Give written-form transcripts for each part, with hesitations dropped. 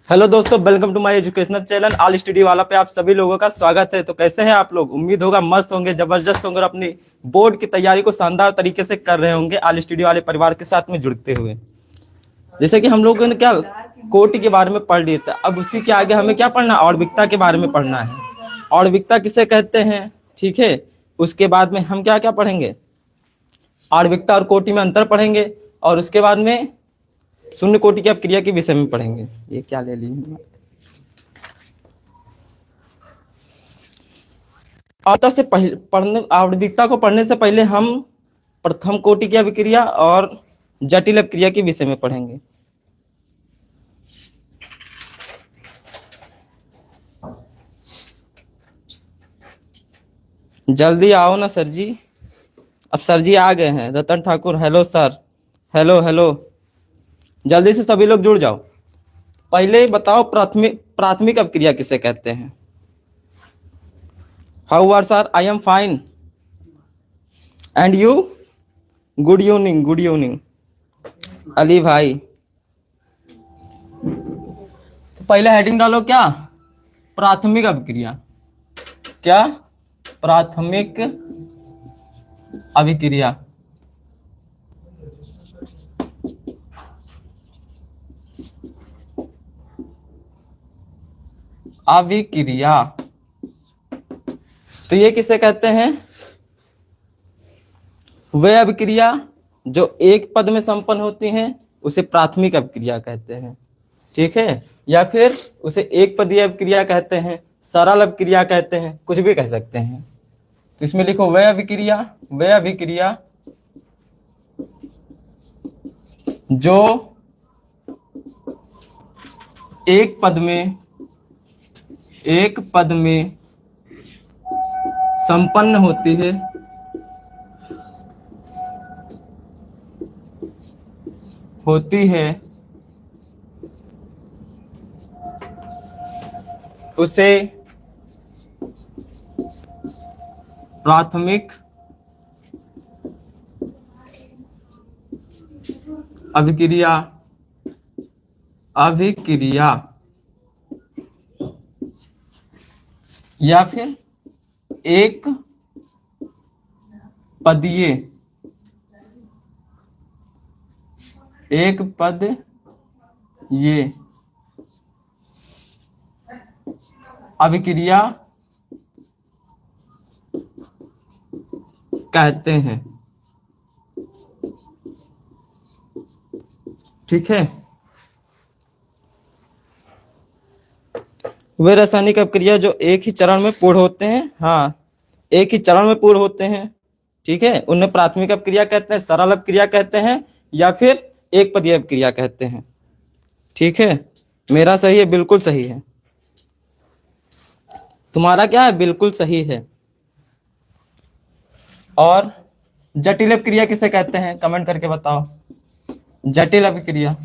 Hello दोस्तों, welcome to my educational channel All Study वाला पे आप सभी लोगों का स्वागत है। तो कैसे हैं आप लोग? उम्मीद होगा मस्त होंगे, जबरदस्त होंगे और अपनी बोर्ड की तैयारी को शानदार तरीके से कर रहे होंगे ऑल स्टडी वाले परिवार के साथ में जुड़ते हुए। जैसे कि हम लोगों ने क्या कोटि के बारे में पढ़ लिए थे, अब उसी के आगे हमें क्या पढ़ना है? आणविकता के बारे में पढ़ना है। आणविकता किसे कहते हैं, ठीक है। उसके बाद में हम क्या क्या पढ़ेंगे? आणविकता और कोटि में अंतर पढ़ेंगे और उसके बाद में शून्य कोटि की अपक्रिया के विषय में पढ़ेंगे। ये क्या ले ली आवता से पहले पढ़ने आणविकता को पढ़ने से पहले हम प्रथम कोटि की अभिक्रिया और जटिल अभिक्रिया के विषय में पढ़ेंगे। जल्दी आओ ना सर जी। अब सर जी आ गए हैं। Ratan Thakur, hello sir. Hello hello, जल्दी से सभी लोग जुड़ जाओ। पहले बताओ प्राथमिक प्राथमिक अपक्रिया किसे कहते हैं? How are sir? I am fine and you? Good evening, good evening Ali भाई। तो पहले हेडिंग डालो क्या? प्राथमिक अभिक्रिया। क्या? प्राथमिक अभिक्रिया। अभिक्रिया तो ये किसे कहते हैं? वह अभिक्रिया जो एक पद में संपन्न होती हैं उसे प्राथमिक अभिक्रिया कहते हैं, ठीक है। या फिर उसे एक पदीय अभिक्रिया कहते हैं, सरल अभिक्रिया कहते हैं, कुछ भी कह सकते हैं। तो इसमें लिखो वह अभिक्रिया, वह अभिक्रिया जो एक पद में संपन्न होती है, उसे प्राथमिक अभिक्रिया या फिर एक पदीय अभिक्रिया कहते हैं, ठीक है। वे रासायनिक अभिक्रिया जो एक ही चरण में पूर्ण होते हैं, हाँ एक ही चरण में पूर्ण होते हैं, ठीक है, उन्हें प्राथमिक अभिक्रिया कहते हैं, सरल अभिक्रिया कहते हैं या फिर एक पदीय अभिक्रिया कहते हैं, ठीक है। मेरा सही है? बिल्कुल सही है। तुम्हारा क्या है? बिल्कुल सही है। और जटिल अभिक्रिया किसे कहते हैं? कमेंट करके बताओ। जटिल अभिक्रिया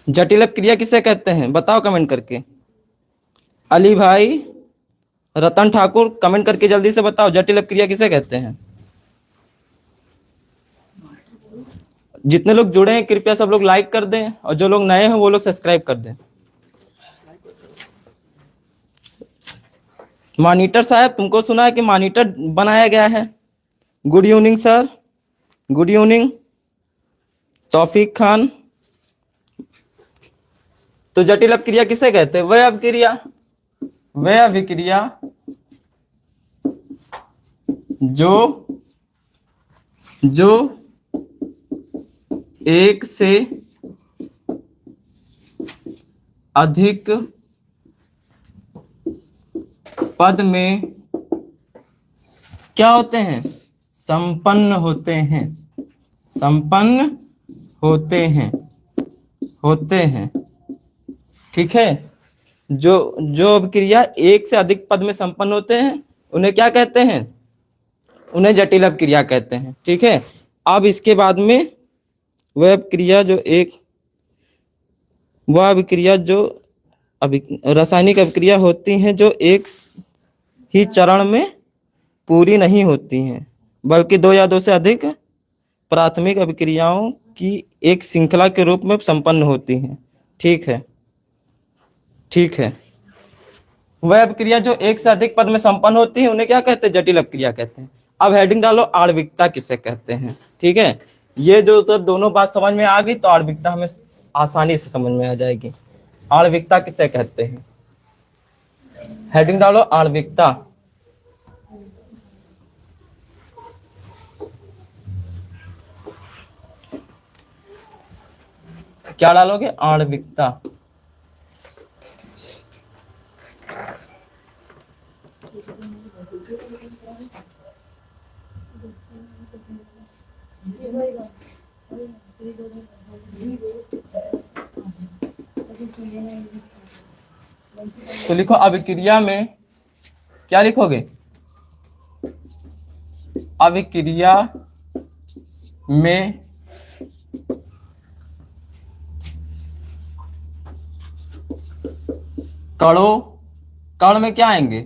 जटिल अभिक्रिया किसे कहते हैं? बताओ कमेंट करके। अली भाई, रतन ठाकुर, कमेंट करके जल्दी से बताओ जटिल अभिक्रिया किसे कहते हैं। जितने लोग जुड़े हैं कृपया सब लोग लाइक कर दें और जो लोग नए हैं वो लोग सब्सक्राइब कर दें। मॉनिटर साहब, तुमको सुना है कि मॉनिटर बनाया गया है। Good evening sir, good evening Taufiq Khan. तो जटिल अभिक्रिया किसे कहते हैं? वह अभिक्रिया जो एक से अधिक पद में क्या होते हैं? संपन्न होते हैं, ठीक है। जो अभिक्रिया एक से अधिक पद में संपन्न होते हैं उन्हें क्या कहते हैं? उन्हें जटिल अभिक्रिया कहते हैं, ठीक है। अब इसके बाद में वह अभिक्रिया जो रासायनिक अभिक्रिया होती हैं जो एक ही चरण में पूरी नहीं होती हैं बल्कि दो या दो से अधिक प्राथमिक अभिक्रियाओं की एक श्रृंखला के रूप में संपन्न होती हैं। ठीक है, ठीक है। वह अभिक्रिया जो एक से अधिक पद में संपन्न होती है उन्हें क्या कहते हैं? जटिल अभिक्रिया कहते हैं। अब हेडिंग डालो, आणविकता किसे कहते हैं। ठीक है, ये जो तो दोनों बात समझ में आ गई तो आणविकता हमें आसानी से समझ में आ जाएगी। आणविकता किसे कहते हैं? हेडिंग डालो, आणविकता। क्या डालोगे? आणविकता। तो लिखो अभिक्रिया में, क्या लिखोगे? अभिक्रिया में कणों, कण में क्या आएंगे?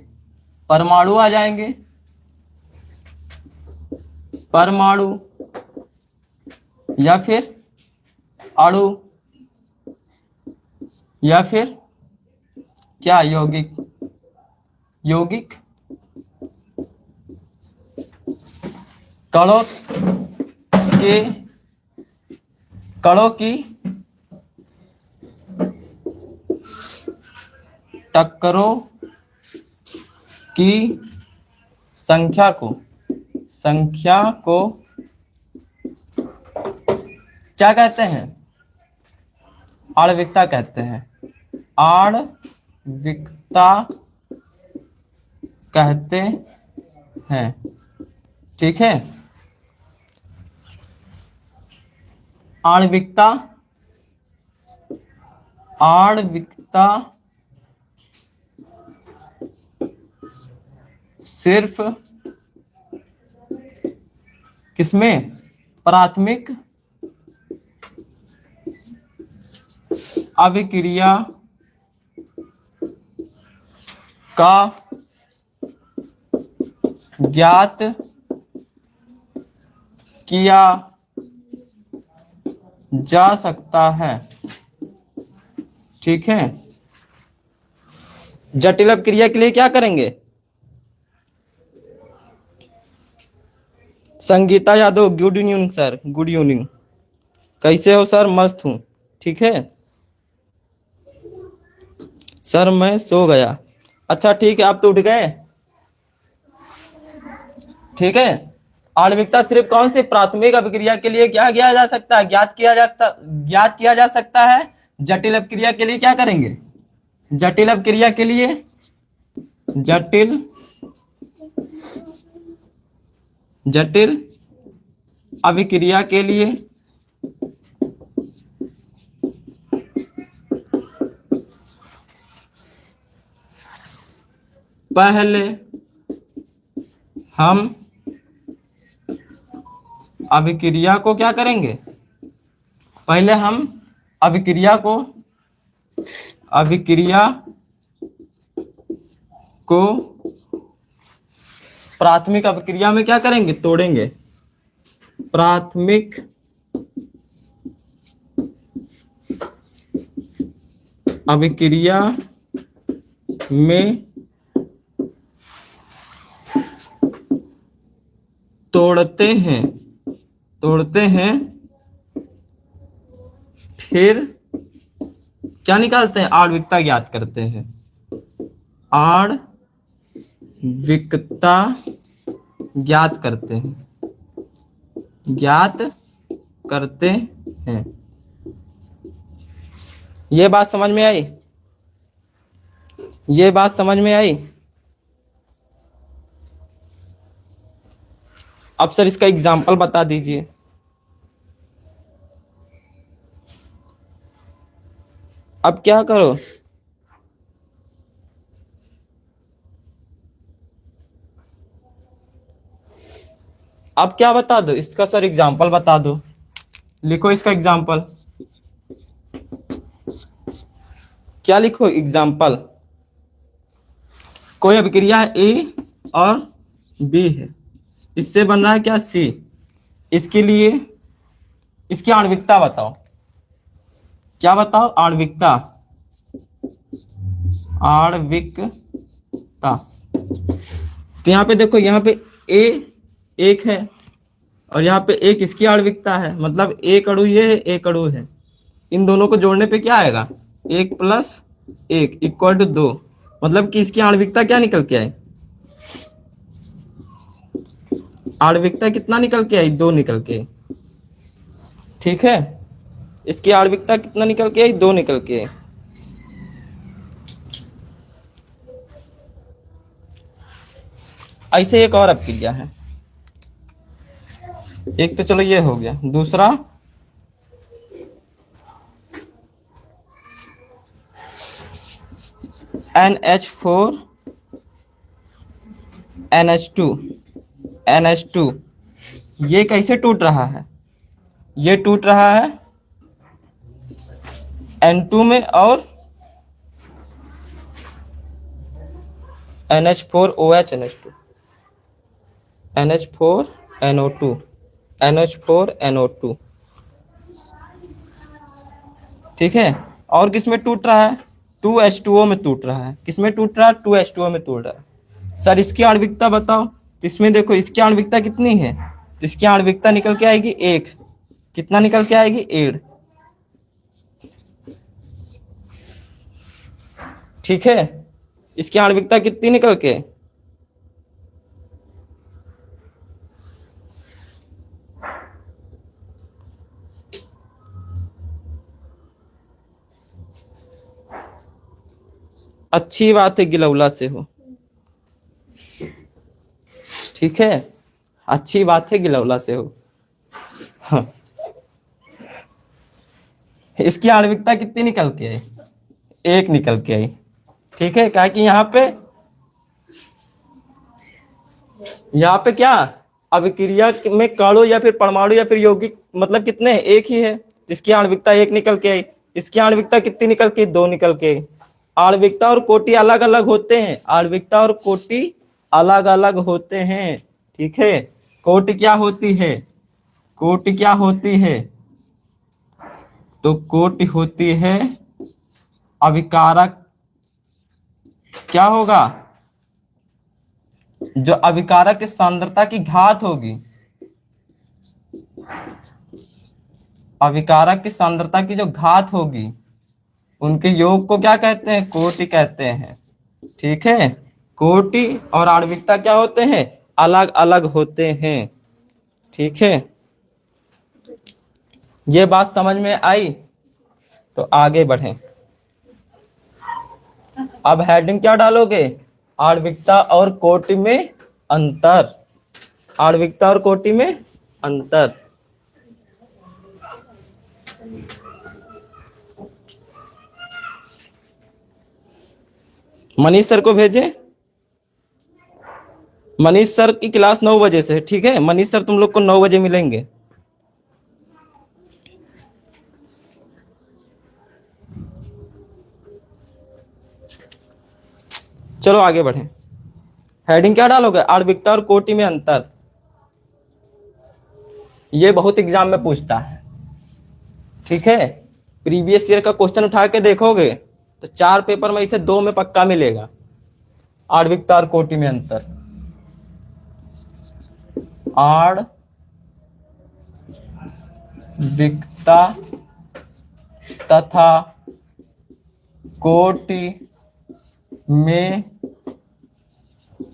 परमाणु आ जाएंगे। परमाणु या फिर अणु या फिर क्या? यौगिक। यौगिक। कणों के, कणों की टक्करों की संख्या को क्या कहते हैं? आणविकता कहते हैं। आणविकता कहते हैं। ठीक है, आणविकता, आणविकता सिर्फ किसमें? प्राथमिक अभिक्रिया का ज्ञात किया जा सकता है। ठीक है, जटिल अभिक्रिया के लिए क्या करेंगे? Sangeeta Yadav, good evening sir, good evening. कैसे हो सर? मस्त हूँ। ठीक है सर, मैं सो गया। अच्छा ठीक है, आप तो उठ गए। ठीक है, आणविकता सिर्फ कौन सी प्राथमिक अभिक्रिया के लिए क्या किया जा सकता है? ज्ञात किया जा सकता है। जटिल अभिक्रिया के लिए क्या करेंगे? जटिल अभिक्रिया के लिए, जटिल अभिक्रिया के लिए पहले हम अभिक्रिया को क्या करेंगे? पहले हम अभिक्रिया को प्राथमिक अभिक्रिया में क्या करेंगे? तोड़ेंगे। प्राथमिक अभिक्रिया में तोड़ते हैं, फिर क्या निकालते हैं? आणविकता ज्ञात करते हैं। आणविकता ज्ञात करते हैं। ये बात समझ में आई? ये बात समझ में आई? अब सर इसका एग्जाम्पल बता दीजिए। अब क्या करो? अब क्या बता दो इसका? सर एग्जाम्पल बता दो। लिखो इसका एग्जाम्पल। क्या लिखो? एग्जाम्पल। कोई अभिक्रिया ए और बी है, इससे बन रहा है क्या? सी। इसके लिए इसकी आणविकता बताओ, क्या बताओ? आणविकता, आणविकता। तो यहाँ पे देखो, यहाँ पे ए एक है और यहाँ पे एक इसकी आणविकता है, मतलब एक अणु ये है, एक अणु है। इन दोनों को जोड़ने पे क्या आएगा? 1 + 1 = 2, मतलब कि इसकी आणविकता क्या निकल के आई? आणविकता कितना निकल के आई? 2 निकल के आई। ठीक है, इसकी आणविकता कितना निकल के आई? 2 निकल के आई। ऐसे एक और अपक्रिया है, एक तो चलो ये हो गया, दूसरा NH4 NH2 ये कैसे टूट रहा है? ये टूट रहा है N2 में और NH4OH NH2 NH4NO2 NH4NO2। ठीक है, और किस में टूट रहा है? 2H2O में टूट रहा है। किस में टूट रहा है? 2H2O में टूट रहा है। सर इसकी आणविकता बताओ। इसमें देखो इसकी आणविकता कितनी है, तो इसकी आणविकता निकल के आएगी 1। कितना निकल के आएगी? 8। ठीक है, इसकी आणविकता कितनी निकल के? अच्छी बात है, गिलौला से हो। ठीक है, अच्छी बात है, गिलौला से हो। हाँ। इसकी आणविकता कितनी निकल के आई? 1 निकल के आई। ठीक है, क्या कि यहाँ पे क्या अभिक्रिया में कणों या फिर परमाणु या फिर यौगिक मतलब कितने हैं? 1 ही है। इसकी आणविकता 1 निकल के आई। इसकी आणविकता कितनी निकल के? 2 निकल के आई। आणविकता और कोटि अलग अलग होते हैं, आणविकता और कोटि अलग अलग होते हैं। ठीक है, कोटि क्या होती है? कोटि क्या होती है? तो कोटि होती है अभिकारक। क्या होगा? जो अभिकारक की सांद्रता की घात होगी, अभिकारक की सांद्रता की जो घात होगी, उनके योग को क्या कहते हैं? कोटि कहते हैं। ठीक है, कोटि और आणविकता क्या होते हैं? अलग अलग होते हैं। ठीक है, ये बात समझ में आई? तो आगे बढ़ें। अब हेडिंग क्या डालोगे? आणविकता और कोटि में अंतर। आणविकता और कोटि में अंतर। मनीष सर को भेजें। मनीष सर की क्लास 9 बजे से। ठीक है, मनीष सर तुम लोग को 9 बजे मिलेंगे। चलो आगे बढ़ें। हेडिंग क्या डालोगे? आणविकता और कोटि में अंतर। ये बहुत एग्जाम में पूछता है। ठीक है, प्रीवियस ईयर का क्वेश्चन उठा के देखोगे तो 4 पेपर में इसे 2 में पक्का मिलेगा। आणविकता और कोटि में अंतर। आणविकता तथा कोटि में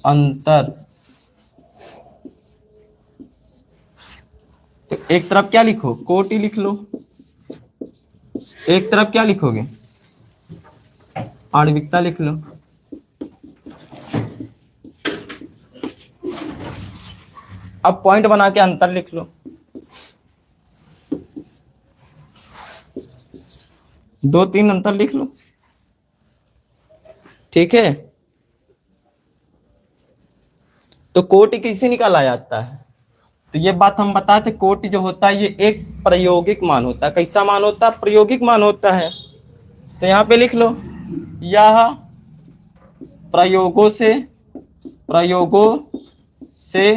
अंतर। तो एक तरफ क्या लिखो? कोटि लिख लो। एक तरफ क्या लिखोगे? आणविकता लिख लो। अब पॉइंट बना के अंतर लिख लो। 2-3 अंतर लिख लो। ठीक है, तो कोटि कैसे निकाला जाता है? तो ये बात हम बताए थे, कोटि जो होता है ये एक प्रायोगिक मान होता है। कैसा मान होता है? प्रायोगिक मान होता है। तो यहाँ पे लिख लो, यह प्रयोगों से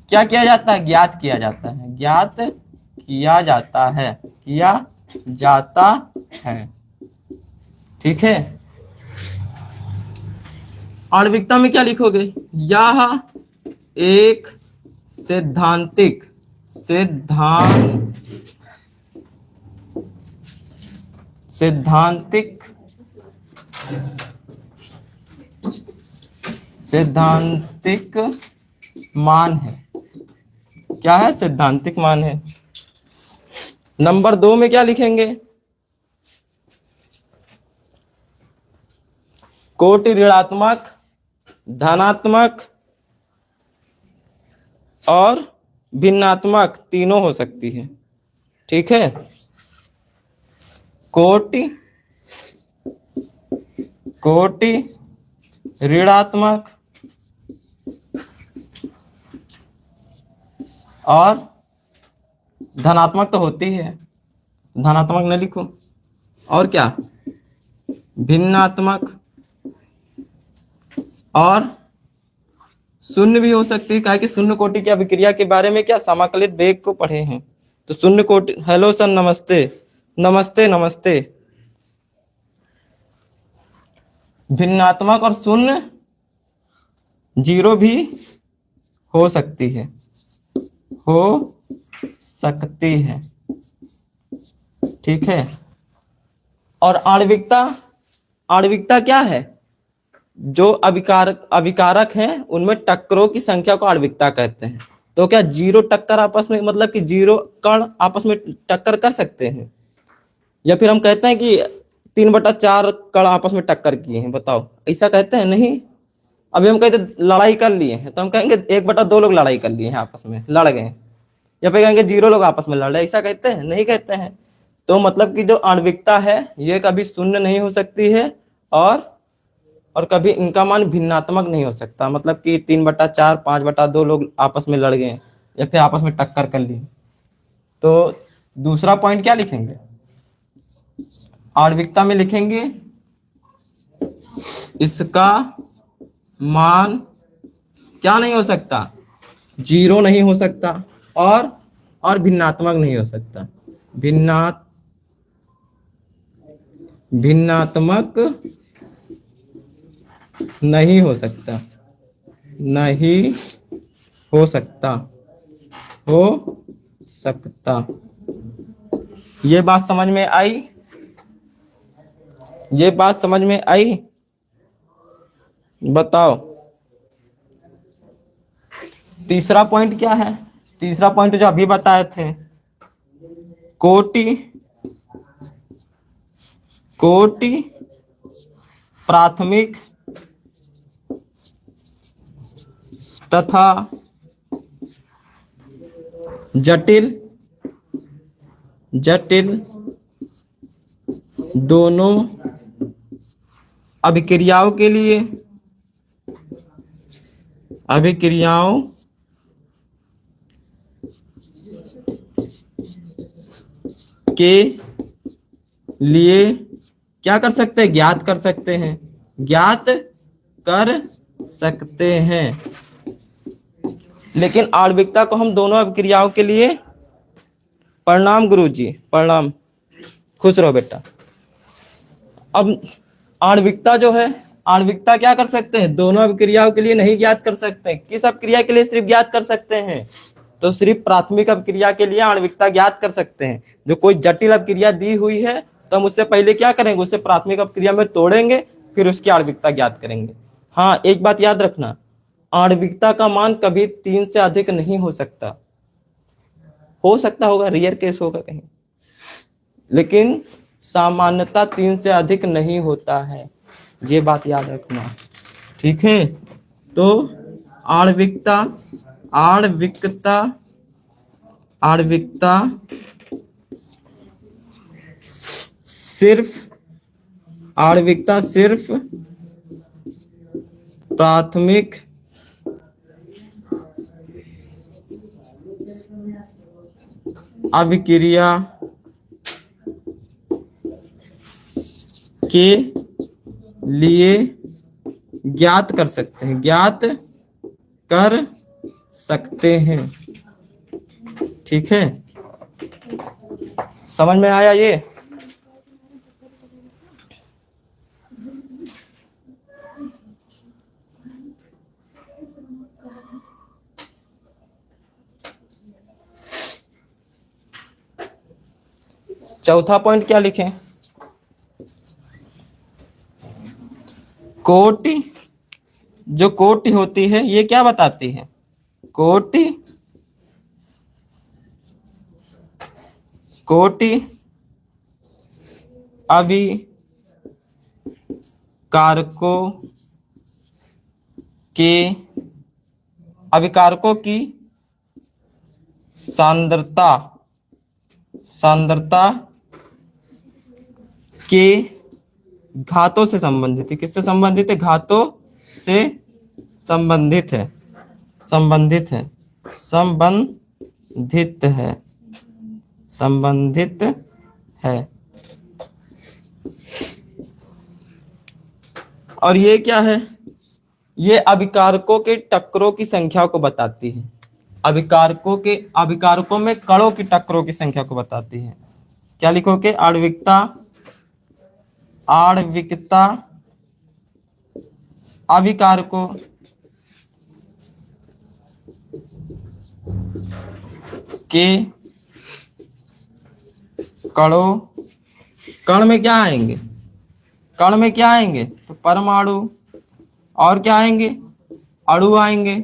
क्या किया जाता है? ज्ञात किया जाता है। ज्ञात किया जाता है, किया जाता है। ठीक है, आणविकता में क्या लिखोगे? यह एक सैद्धांतिक सैद्धांतिक सैद्धांतिक मान है। क्या है? सैद्धांतिक मान है। नंबर 2 में क्या लिखेंगे? कोटि ऋणात्मक, धनात्मक और भिन्नात्मक तीनों हो सकती है। ठीक है, कोटि ऋणात्मक और धनात्मक तो होती है, धनात्मक न लिखो, और क्या? भिन्नात्मक और शून्य भी हो सकती है। कि शून्य कोटि की अभिक्रिया के बारे में क्या समाकलित वेग को पढ़े हैं, तो शून्य कोटि। हेलो सर, नमस्ते नमस्ते नमस्ते। भिन्नात्मक और शून्य जीरो भी हो सकती है, हो सकती है। ठीक है, और आणविकता क्या है? जो अभिकारक हैं उनमें टक्करों की संख्या को आणविकता कहते हैं। तो क्या जीरो टक्कर आपस में, मतलब कि जीरो कण आपस में टक्कर कर सकते हैं? या फिर हम कहते हैं कि 3/4 कण आपस में टक्कर किए हैं? बताओ, ऐसा कहते हैं? नहीं। अभी हम कहते लड़ाई कर लिए हैं तो हम कहेंगे 1/2 लोग लड़ाई कर लिए हैं, आपस में लड़ गए। या फिर कहेंगे 0 लोग आपस में लड़ रहे, ऐसा कहते हैं? नहीं कहते हैं। तो मतलब कि जो आणविकता है ये कभी शून्य नहीं हो सकती है और कभी इनका मान भिन्नात्मक नहीं हो सकता। मतलब कि 3/4 5/2 लोग आपस में लड़ गए या फिर आपस में टक्कर कर ली। तो दूसरा पॉइंट क्या लिखेंगे? आणविकता में लिखेंगे इसका मान क्या नहीं हो सकता? 0 नहीं हो सकता और भिन्नात्मक नहीं हो सकता। भिन्नात्मक नहीं हो सकता, नहीं हो सकता, हो सकता। ये बात समझ में आई? ये बात समझ में आई? बताओ। तीसरा पॉइंट क्या है? तीसरा पॉइंट जो अभी बताए थे, कोटि प्राथमिक तथा जटिल दोनों अभिक्रियाओं के लिए क्या कर सकते हैं? ज्ञात कर सकते हैं, ज्ञात कर सकते हैं। लेकिन आणविकता को हम दोनों अभिक्रियाओं के लिए, प्रणाम गुरुजी, प्रणाम, खुश रहो बेटा। अब आणविकता जो है, आणविकता क्या कर सकते हैं? दोनों अभिक्रियाओं के लिए नहीं ज्ञात कर सकते। किस अभिक्रिया के लिए सिर्फ ज्ञात कर सकते हैं? तो सिर्फ प्राथमिक अभिक्रिया के लिए आणविकता ज्ञात कर सकते हैं। जो कोई जटिल अभिक्रिया दी हुई है तो हम उससे पहले क्या करेंगे? उससे प्राथमिक अभिक्रिया में तोड़ेंगे, फिर उसकी आणविकता ज्ञात करेंगे। हाँ, एक बात याद रखना, आणविकता का मान कभी 3 से अधिक नहीं हो सकता। हो सकता होगा, रेयर केस होगा कहीं, लेकिन सामान्यता 3 से अधिक नहीं होता है। ये बात याद रखना। ठीक है, तो आणविकता सिर्फ प्राथमिक अभिक्रिया के लिए ज्ञात कर सकते हैं, ठीक है। समझ में आया ये? चौथा पॉइंट क्या लिखें? कोटि, जो कोटि होती है ये क्या बताती है? कोटि, कोटि अभिकारकों के, अभिकारकों की सांद्रता, सांद्रता के घातों से संबंधित है। किससे संबंधित है? घातों से संबंधित है, संबंधित है, संबंधित है, संबंधित है। और ये क्या है? ये अभिकारकों के टक्करों की संख्या को बताती है। अभिकारकों के, अभिकारकों में कणों की टक्करों की संख्या को बताती है। क्या लिखोगे? आणविकता, आणविकता अभिकारकों के कणों, कण में क्या आएंगे? कण में क्या आएंगे? तो परमाणु, और क्या आएंगे? अणु आएंगे,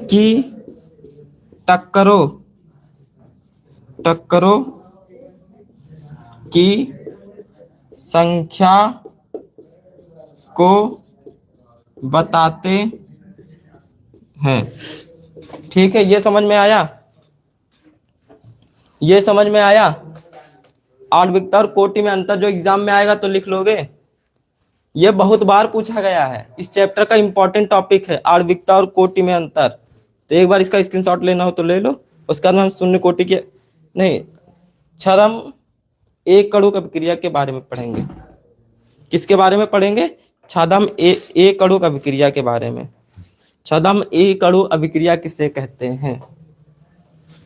की टक्करों, टक्करों की संख्या को बताते हैं। ठीक है, ये समझ में आया? ये समझ में आया? आणविकता और कोटि में अंतर जो एग्जाम में आएगा तो लिख लोगे। ये बहुत बार पूछा गया है, इस चैप्टर का इंपॉर्टेंट टॉपिक है आणविकता और कोटि में अंतर। तो एक बार इसका स्क्रीनशॉट लेना हो तो ले लो। उसके बाद हम शून्य कोटि के नहीं, छद्म एक अणुक अभिक्रिया के बारे में पढ़ेंगे। किसके बारे में पढ़ेंगे? छद्म एक अणुक अभिक्रिया के बारे में। छद्म एक अणु अभिक्रिया किसे कहते हैं?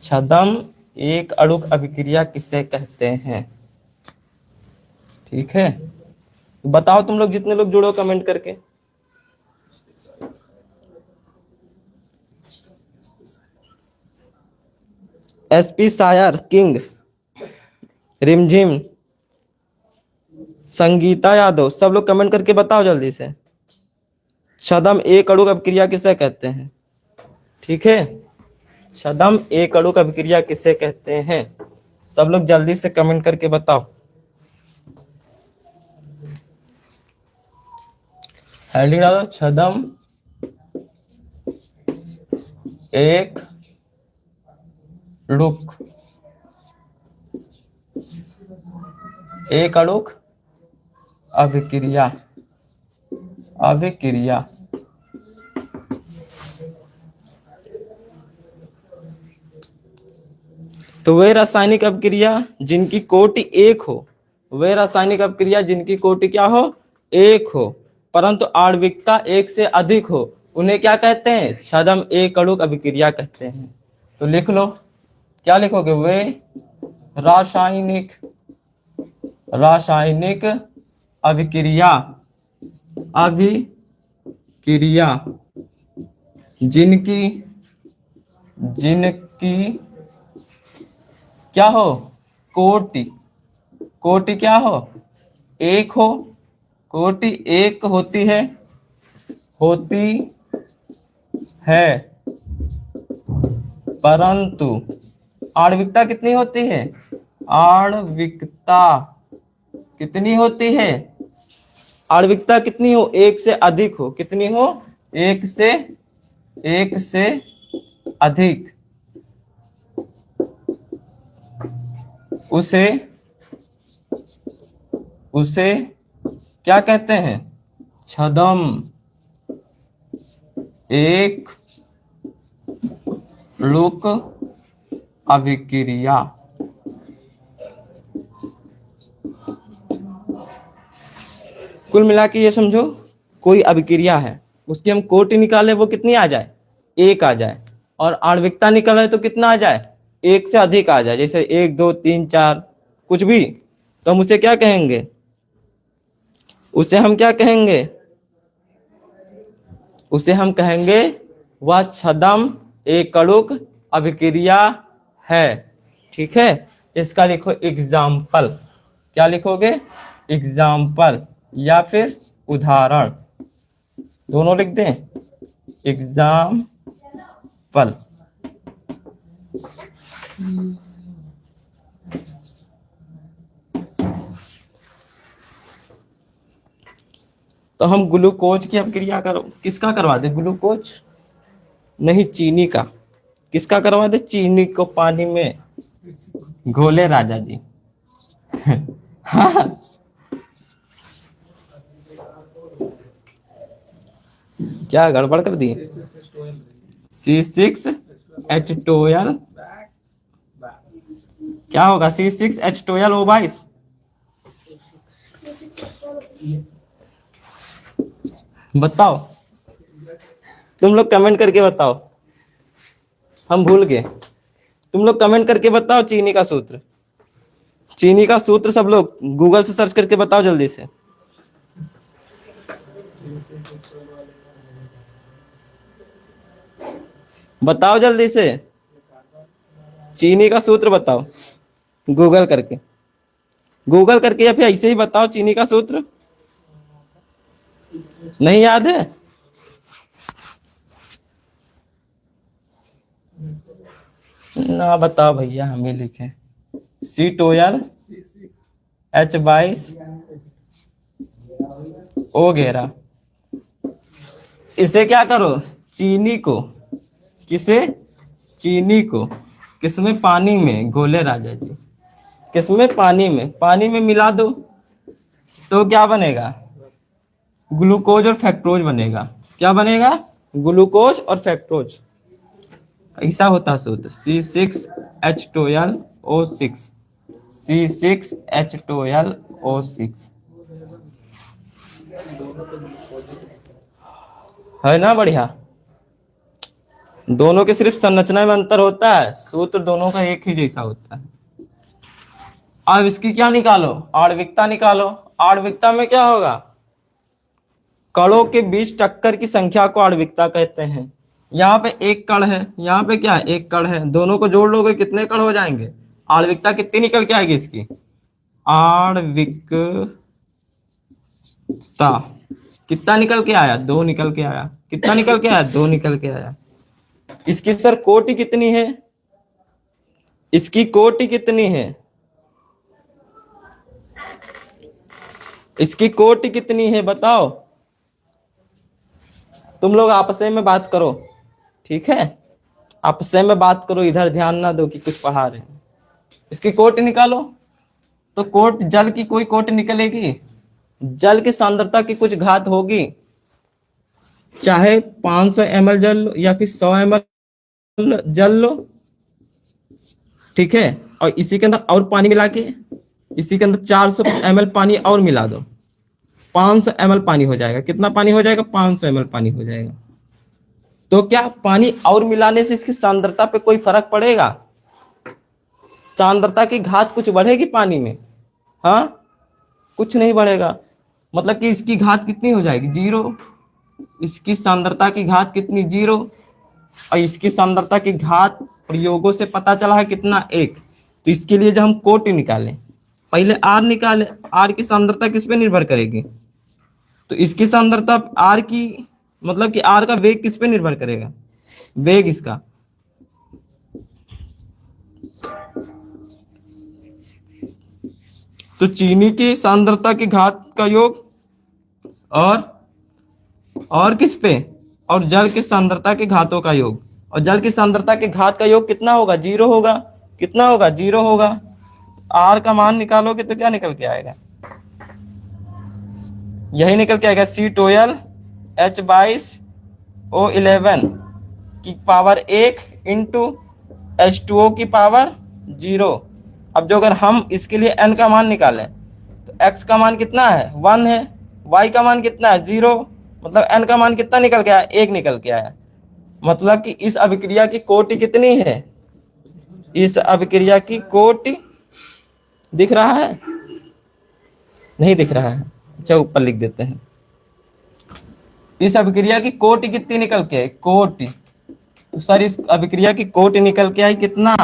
छद्म एक अणुक अभिक्रिया किसे कहते हैं? ठीक है, बताओ तुम लोग, जितने लोग जुड़ो कमेंट करके। एसपी शायर, किंग, रिमझिम, संगीता यादव, सब लोग कमेंट करके बताओ जल्दी से। छद्म एक अणुक अभिक्रिया किसे कहते हैं? ठीक है, छद्म एक अणुक अभिक्रिया किसे कहते हैं? सब लोग जल्दी से कमेंट करके बताओ। हेडिंग डालो, छद्म एक अणुक, एक अणुक अभिक्रिया, अभिक्रिया। तो वे रासायनिक अभिक्रिया जिनकी कोटि एक हो, वे रासायनिक अभिक्रिया जिनकी कोटि क्या हो? एक हो, परंतु आणविकता एक से अधिक हो, उन्हें क्या कहते हैं? छद्म एक अणुक अभिक्रिया कहते हैं। तो लिख लो, क्या लिखोगे? वे रासायनिक, रासायनिक अभिक्रिया, अभिक्रिया जिनकी, जिनकी क्या हो? कोटि, कोटि क्या हो? एक हो, कोटि एक होती है, होती है, परंतु आणविकता कितनी होती है? आणविकता कितनी होती है? आणविकता कितनी हो? एक से अधिक हो। कितनी हो? एक से अधिक। उसे, उसे क्या कहते हैं? छद्म एक अणुक अभिक्रिया। कुल मिला के ये समझो, कोई अभिक्रिया है, उसकी हम कोटि निकाले वो कितनी आ जाए? एक आ जाए, और आणविकता निकाले तो कितना आ जाए? एक से अधिक आ जाए, जैसे 1 2 3 4 कुछ भी, तो हम उसे क्या कहेंगे? उसे हम क्या कहेंगे? उसे हम कहेंगे वह छद्म एकणुक अभिक्रिया है। ठीक है, इसका लिखो एग्जाम्पल। क्या लिखोगे? एग्जाम्पल या फिर उदाहरण, दोनों लिख दें। एग्जाम्पल। तो हम ग्लूकोज की अभिक्रिया किसका करवा दे? ग्लूकोज नहीं, चीनी का। किसका करवा दे? चीनी को पानी में घोले राजा जी। हाँ। क्या गड़बड़ कर दी? C6H12 क्या होगा? C6H12O22। बताओ, तुम लोग कमेंट करके बताओ, हम भूल गए। तुम लोग कमेंट करके बताओ चीनी का सूत्र। चीनी का सूत्र सब लोग गूगल से सर्च करके बताओ जल्दी से। बताओ जल्दी से, चीनी का सूत्र बताओ गूगल करके। गूगल करके या फिर ऐसे ही बताओ चीनी का सूत्र। नहीं याद है? ना बताओ भैया, हमें लिखे C12H22O11। इसे क्या करो? चीनी को, किसे? चीनी को किसमें? पानी में घोले राजा जी। किसमें? पानी में। पानी में मिला दो तो क्या बनेगा? ग्लूकोज और फ्रक्टोज बनेगा। क्या बनेगा? ग्लूकोज और फ्रक्टोज। ऐसा होता सूत्र C6H12O6। C6H12O6 है ना? बढ़िया। दोनों के सिर्फ संरचना में अंतर होता है, सूत्र दोनों का एक ही जैसा होता है। अब इसकी क्या निकालो? आणविकता निकालो। आणविकता में क्या होगा? कणों के बीच टक्कर की संख्या को आणविकता कहते हैं। यहाँ पे एक कण है, यहाँ पे क्या है? एक कण है। दोनों को जोड़ लोगे कितने कण हो जाएंगे? आणविकता कितनी निकल के आएगी इसकी? आणविकता कितना निकल के आया? 2 निकल के आया। कितना निकल के आया? 2 निकल के आया। इसकी सर कोटि कितनी है? इसकी कोटि कितनी है? इसकी कोटि कितनी है बताओ? तुम लोग आपस में बात करो, ठीक है? आपस में बात करो, इधर ध्यान ना दो कि कुछ पढ़ा रहे हैं। इसकी कोटि निकालो। तो कोट, जल की कोई कोटि निकलेगी? जल की सांद्रता की कुछ घात होगी, चाहे 500 ml जल लो या फिर 100 ml जल लो, ठीक है? और इसी के अंदर और पानी मिला के, इसी के अंदर 400 ml पानी और मिला दो, 500 ml पानी हो जाएगा। कितना पानी हो जाएगा? 500 ml पानी हो जाएगा। तो क्या पानी और मिलाने से इसकी सांद्रता पे कोई फर्क पड़ेगा? सांद्रता की घात कुछ बढ़ेगी पानी में? हाँ, कुछ नहीं बढ़ेगा। मतलब कि इसकी घात कितनी हो जाएगी? 0। इसकी सांद्रता की घात कितनी? 0। और इसकी सांद्रता की घात प्रयोगों से पता चला है कितना? 1। तो इसके लिए जो हम कोटि निकालें, पहले R निकाले। R की सांद्रता किस पे निर्भर करेगी? तो इसकी सांद्रता R की, मतलब कि R का वेग किस पे निर्भर करेगा? वेग इसका। तो चीनी की सांद्रता की घात का योग और किस पे? और जल की सांद्रता की घातों का योग। और जल की सांद्रता के घात का योग कितना होगा? 0 होगा। कितना होगा? 0 होगा। R का मान निकालोगे तो क्या निकल के आएगा? यही निकल के आएगा, C12H22O11 की पावर 1 इंटू H2O की पावर 0। अब जो अगर हम इसके लिए n का मान निकालें तो x का मान कितना है? 1 है। y का मान कितना है? 0। मतलब n का मान कितना निकल के आया? 1 निकल के आया। मतलब कि इस अभिक्रिया की कोटि कितनी है? इस अभिक्रिया की कोटि दिख रहा है, नहीं दिख रहा है, अच्छा ऊपर लिख देते हैं। इस अभिक्रिया की कोटि कितनी निकल के आई, कोटि, तो सर इस अभिक्रिया की कोटि निकल के आई कितना,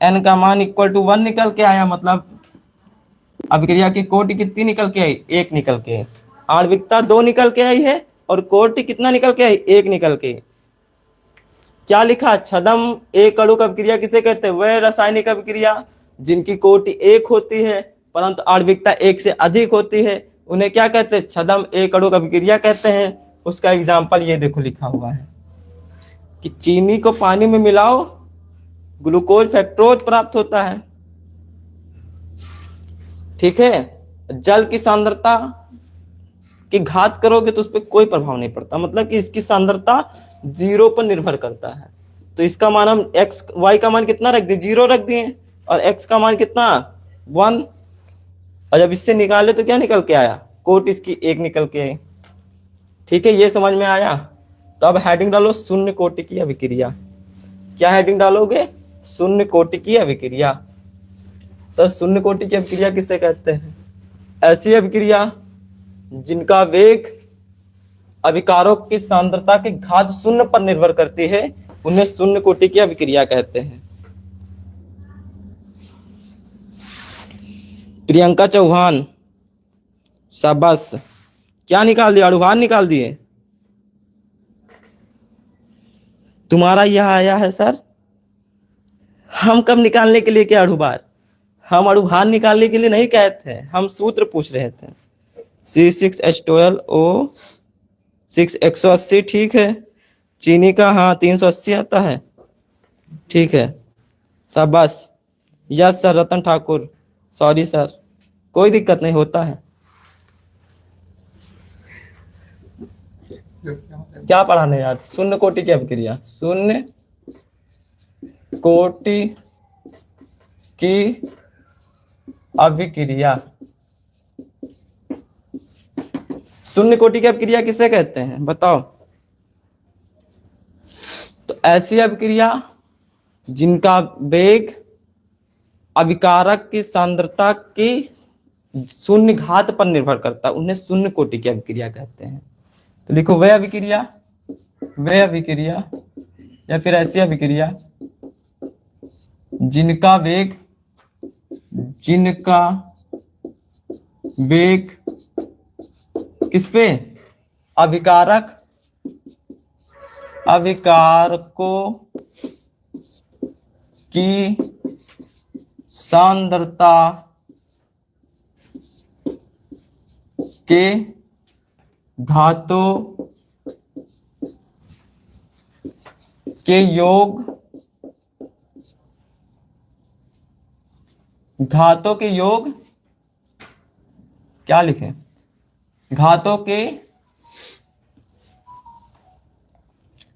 n का मान इक्वल टू 1 निकल के आया, मतलब अभिक्रिया की कोटि कितनी निकल के आई, 1 निकल के आई। आणविकता 2 निकल के आई है और कोटि कितना निकल के आई, 1 निकल के। क्या लिखा, छदम एक अणुक अभिक्रिया किसे कहते हैं, वह रासायनिक अभिक्रिया जिनकी कोटि 1 होती है परंतु आणविकता 1 से अधिक होती है, उन्हें क्या कहते हैं, छदम एक अणुक अभिक्रिया कहते हैं। उसका एग्जाम्पल ये देखो लिखा हुआ है कि चीनी को पानी में मिलाओ, ग्लूकोज फ्रक्टोज प्राप्त होता है, ठीक है। जल की सांद्रता की घात करोगे तो उस पर कोई प्रभाव नहीं पड़ता, मतलब कि इसकी सांद्रता 0 पर निर्भर करता है। तो इसका मान हम x y का मान कितना रख दिए, 0 रख दिए, और x का मान कितना 1, और जब इससे निकाले तो क्या निकल के आया, कोट इसकी 1 निकल के आई, ठीक है। ये समझ में आया। तो अब हेडिंग डालो शून्य कोटि की अभिक्रिया। क्या हेडिंग डालोगे, शून्य कोटि की अभिक्रिया। सर शून्य कोटि की अभिक्रिया किसे कहते हैं, ऐसी अभिक्रिया जिनका वेग अभिकारकों की सांद्रता के घात 0 पर निर्भर करती है, उन्हें शून्य कोटि की अभिक्रिया कहते हैं। प्रियंका चौहान, शाबाश, क्या निकाल दिया, अणुभार निकाल दिए। तुम्हारा यह आया है सर, हम कब निकालने के लिए क्या अणुभार, हम अणुभार निकालने के लिए नहीं कहते थे, हम सूत्र पूछ रहे थे। C6H12O6 180, ठीक है। चीनी का हाँ 380 आता है, ठीक है, शाबाश। Yes sir, Ratan Thakur, sorry sir, कोई दिक्कत नहीं, होता है। क्या पढ़ाने यार, शून्य कोटि की अभिक्रिया, शून्य कोटि की अभिक्रिया। शून्य कोटि की अभिक्रिया किसे कहते हैं बताओ। तो ऐसी अभिक्रिया जिनका वेग अभिकारक की सांद्रता की 0 घात पर निर्भर करता है, उन्हें शून्य कोटि की अभिक्रिया कहते हैं। तो लिखो वह अभिक्रिया या फिर ऐसी अभिक्रिया जिनका वेग किस पे, अभिकारकों की सांद्रता के घातों के योग, क्या लिखें, घातों के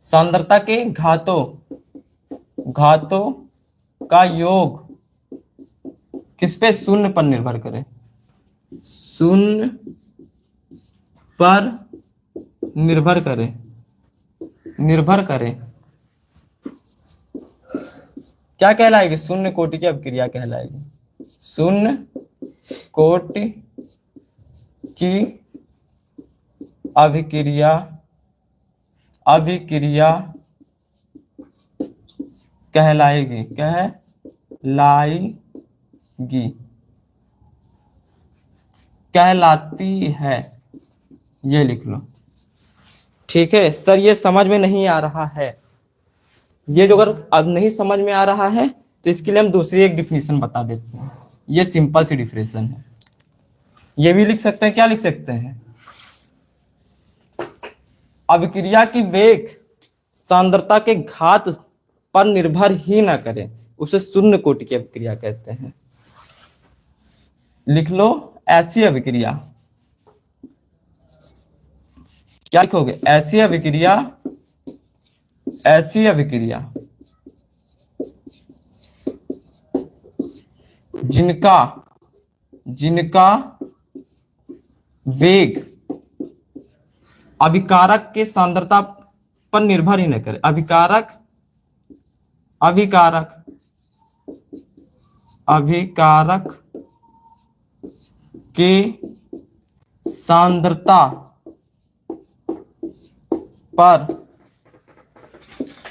सांद्रता के घातों का योग किस पे, 0 पर निर्भर करे, 0 पर निर्भर करे, क्या कहलाएगी, शून्य कोटि की अभिक्रिया कहलाएगी। शून्य कोटि की अभिक्रिया कहलाती है, ये लिख लो, ठीक है। सर ये समझ में नहीं आ रहा है, ये जो अगर अब नहीं समझ में आ रहा है तो इसके लिए हम दूसरी एक डिफिनीशन बता देते हैं। ये सिंपल सी डिफिनीशन है, ये भी लिख सकते हैं, क्या लिख सकते हैं, अभिक्रिया की वेग सांद्रता के घात पर निर्भर ही ना करे, उसे शून्य कोटि की अभिक्रिया कहते हैं। लिख लो ऐसी अभिक्रिया, क्या लिखोगे, ऐसी अभिक्रिया जिनका वेग अभिकारक के सांद्रता पर निर्भर ही न करे, अभिकारक अभिकारक के सांद्रता पर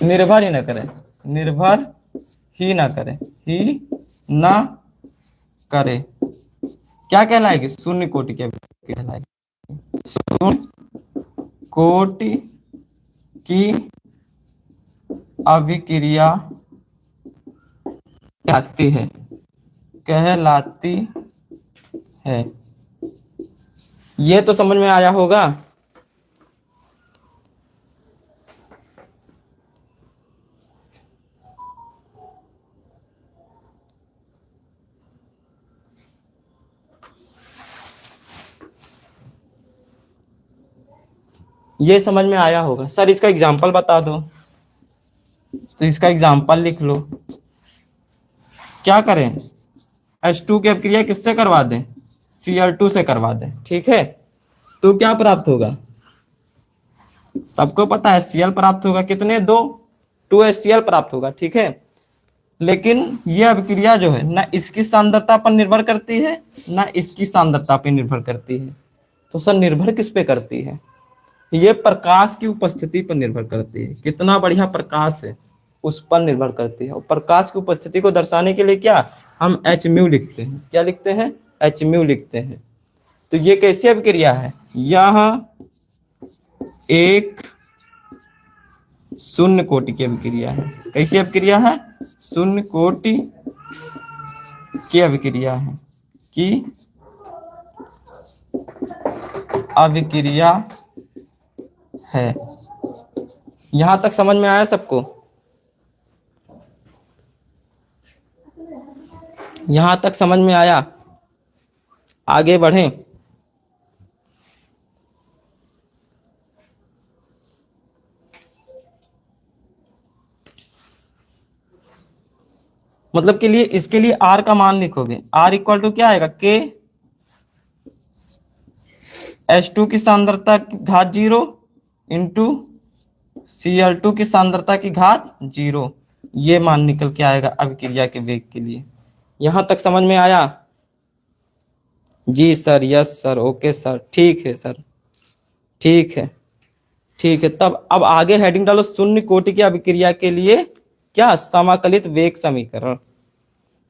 निर्भर ही न करे, निर्भर ही ना करे, ही ना करे, क्या कहलाएगी? शून्य कोटि की कहलाएगी। शून्य कोटि की अभिक्रिया कहलाती है, कहलाती है। ये तो समझ में आया होगा। ये समझ में आया होगा। सर इसका एग्जाम्पल बता दो, तो इसका एग्जाम्पल लिख लो। क्या करें? H2 की अभिक्रिया किससे करवा दें? Cl2 से करवा दें, ठीक है। तो क्या प्राप्त होगा? सबको पता है Cl प्राप्त होगा, कितने? 2HCl प्राप्त होगा, ठीक है। लेकिन यह अभिक्रिया जो है ना इसकी सांद्रता पर निर्भर करती है ना इसकी सांद्रता पर निर्भर करती है। तो सर निर्भर किस पे करती है? ये प्रकाश की उपस्थिति पर निर्भर करती है। कितना बढ़िया प्रकाश है उस पर निर्भर करती है। और प्रकाश की उपस्थिति को दर्शाने के लिए क्या हम h म्यू लिखते हैं? क्या लिखते हैं? h म्यू लिखते हैं। तो ये कैसी अभिक्रिया है? यह एक शून्य कोटि की अभिक्रिया है। कैसी अभिक्रिया है? शून्य कोटि की अभिक्रिया है, की अभिक्रिया है। यहां तक समझ में आया सबको? यहां तक समझ में आया? आगे बढ़ें। मतलब के लिए इसके लिए R का मान लिखोगे। R इक्वल टू क्या आएगा? K H2 की सांद्रता की घात 0 इंटू Cl2 की सांद्रता की घात 0। ये मान निकल के आएगा अभिक्रिया के वेग के लिए। यहां तक समझ में आया? जी sir, yes sir, okay sir, ठीक है सर, ठीक है, ठीक है। तब अब आगे हेडिंग डालो, शून्य कोटि की अभिक्रिया के लिए क्या? समाकलित वेग समीकरण।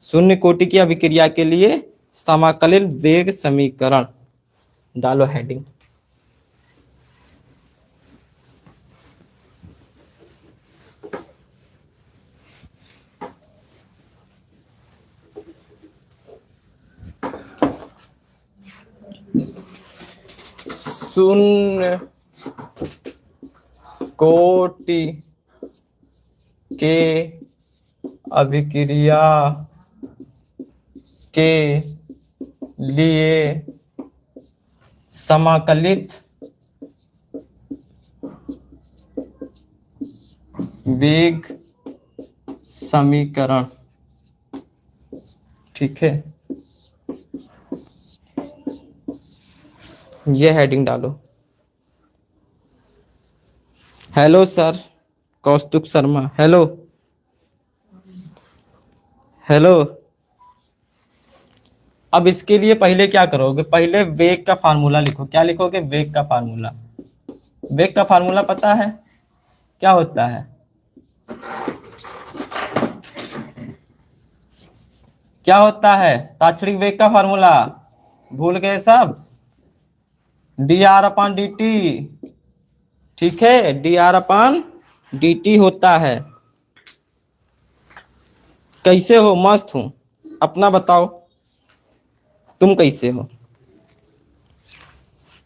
शून्य कोटि की अभिक्रिया के लिए समाकलित वेग समीकरण डालो हेडिंग। शून्य कोटि के अभिक्रिया के लिए समाकलित वेग समीकरण, ठीक है। ये हेडिंग डालो। हेलो सर कौस्तुभ शर्मा, हेलो हेलो। अब इसके लिए पहले क्या करोगे? पहले वेग का फार्मूला लिखो। क्या लिखोगे? वेग का फार्मूला। वेग का फार्मूला पता है क्या होता है? क्या होता है तात्क्षणिक वेग का फार्मूला? भूल गए सब? dr/dt, ठीक है, dr/dt होता है। कैसे हो? मस्त हूं। अपना बताओ, तुम कैसे हो?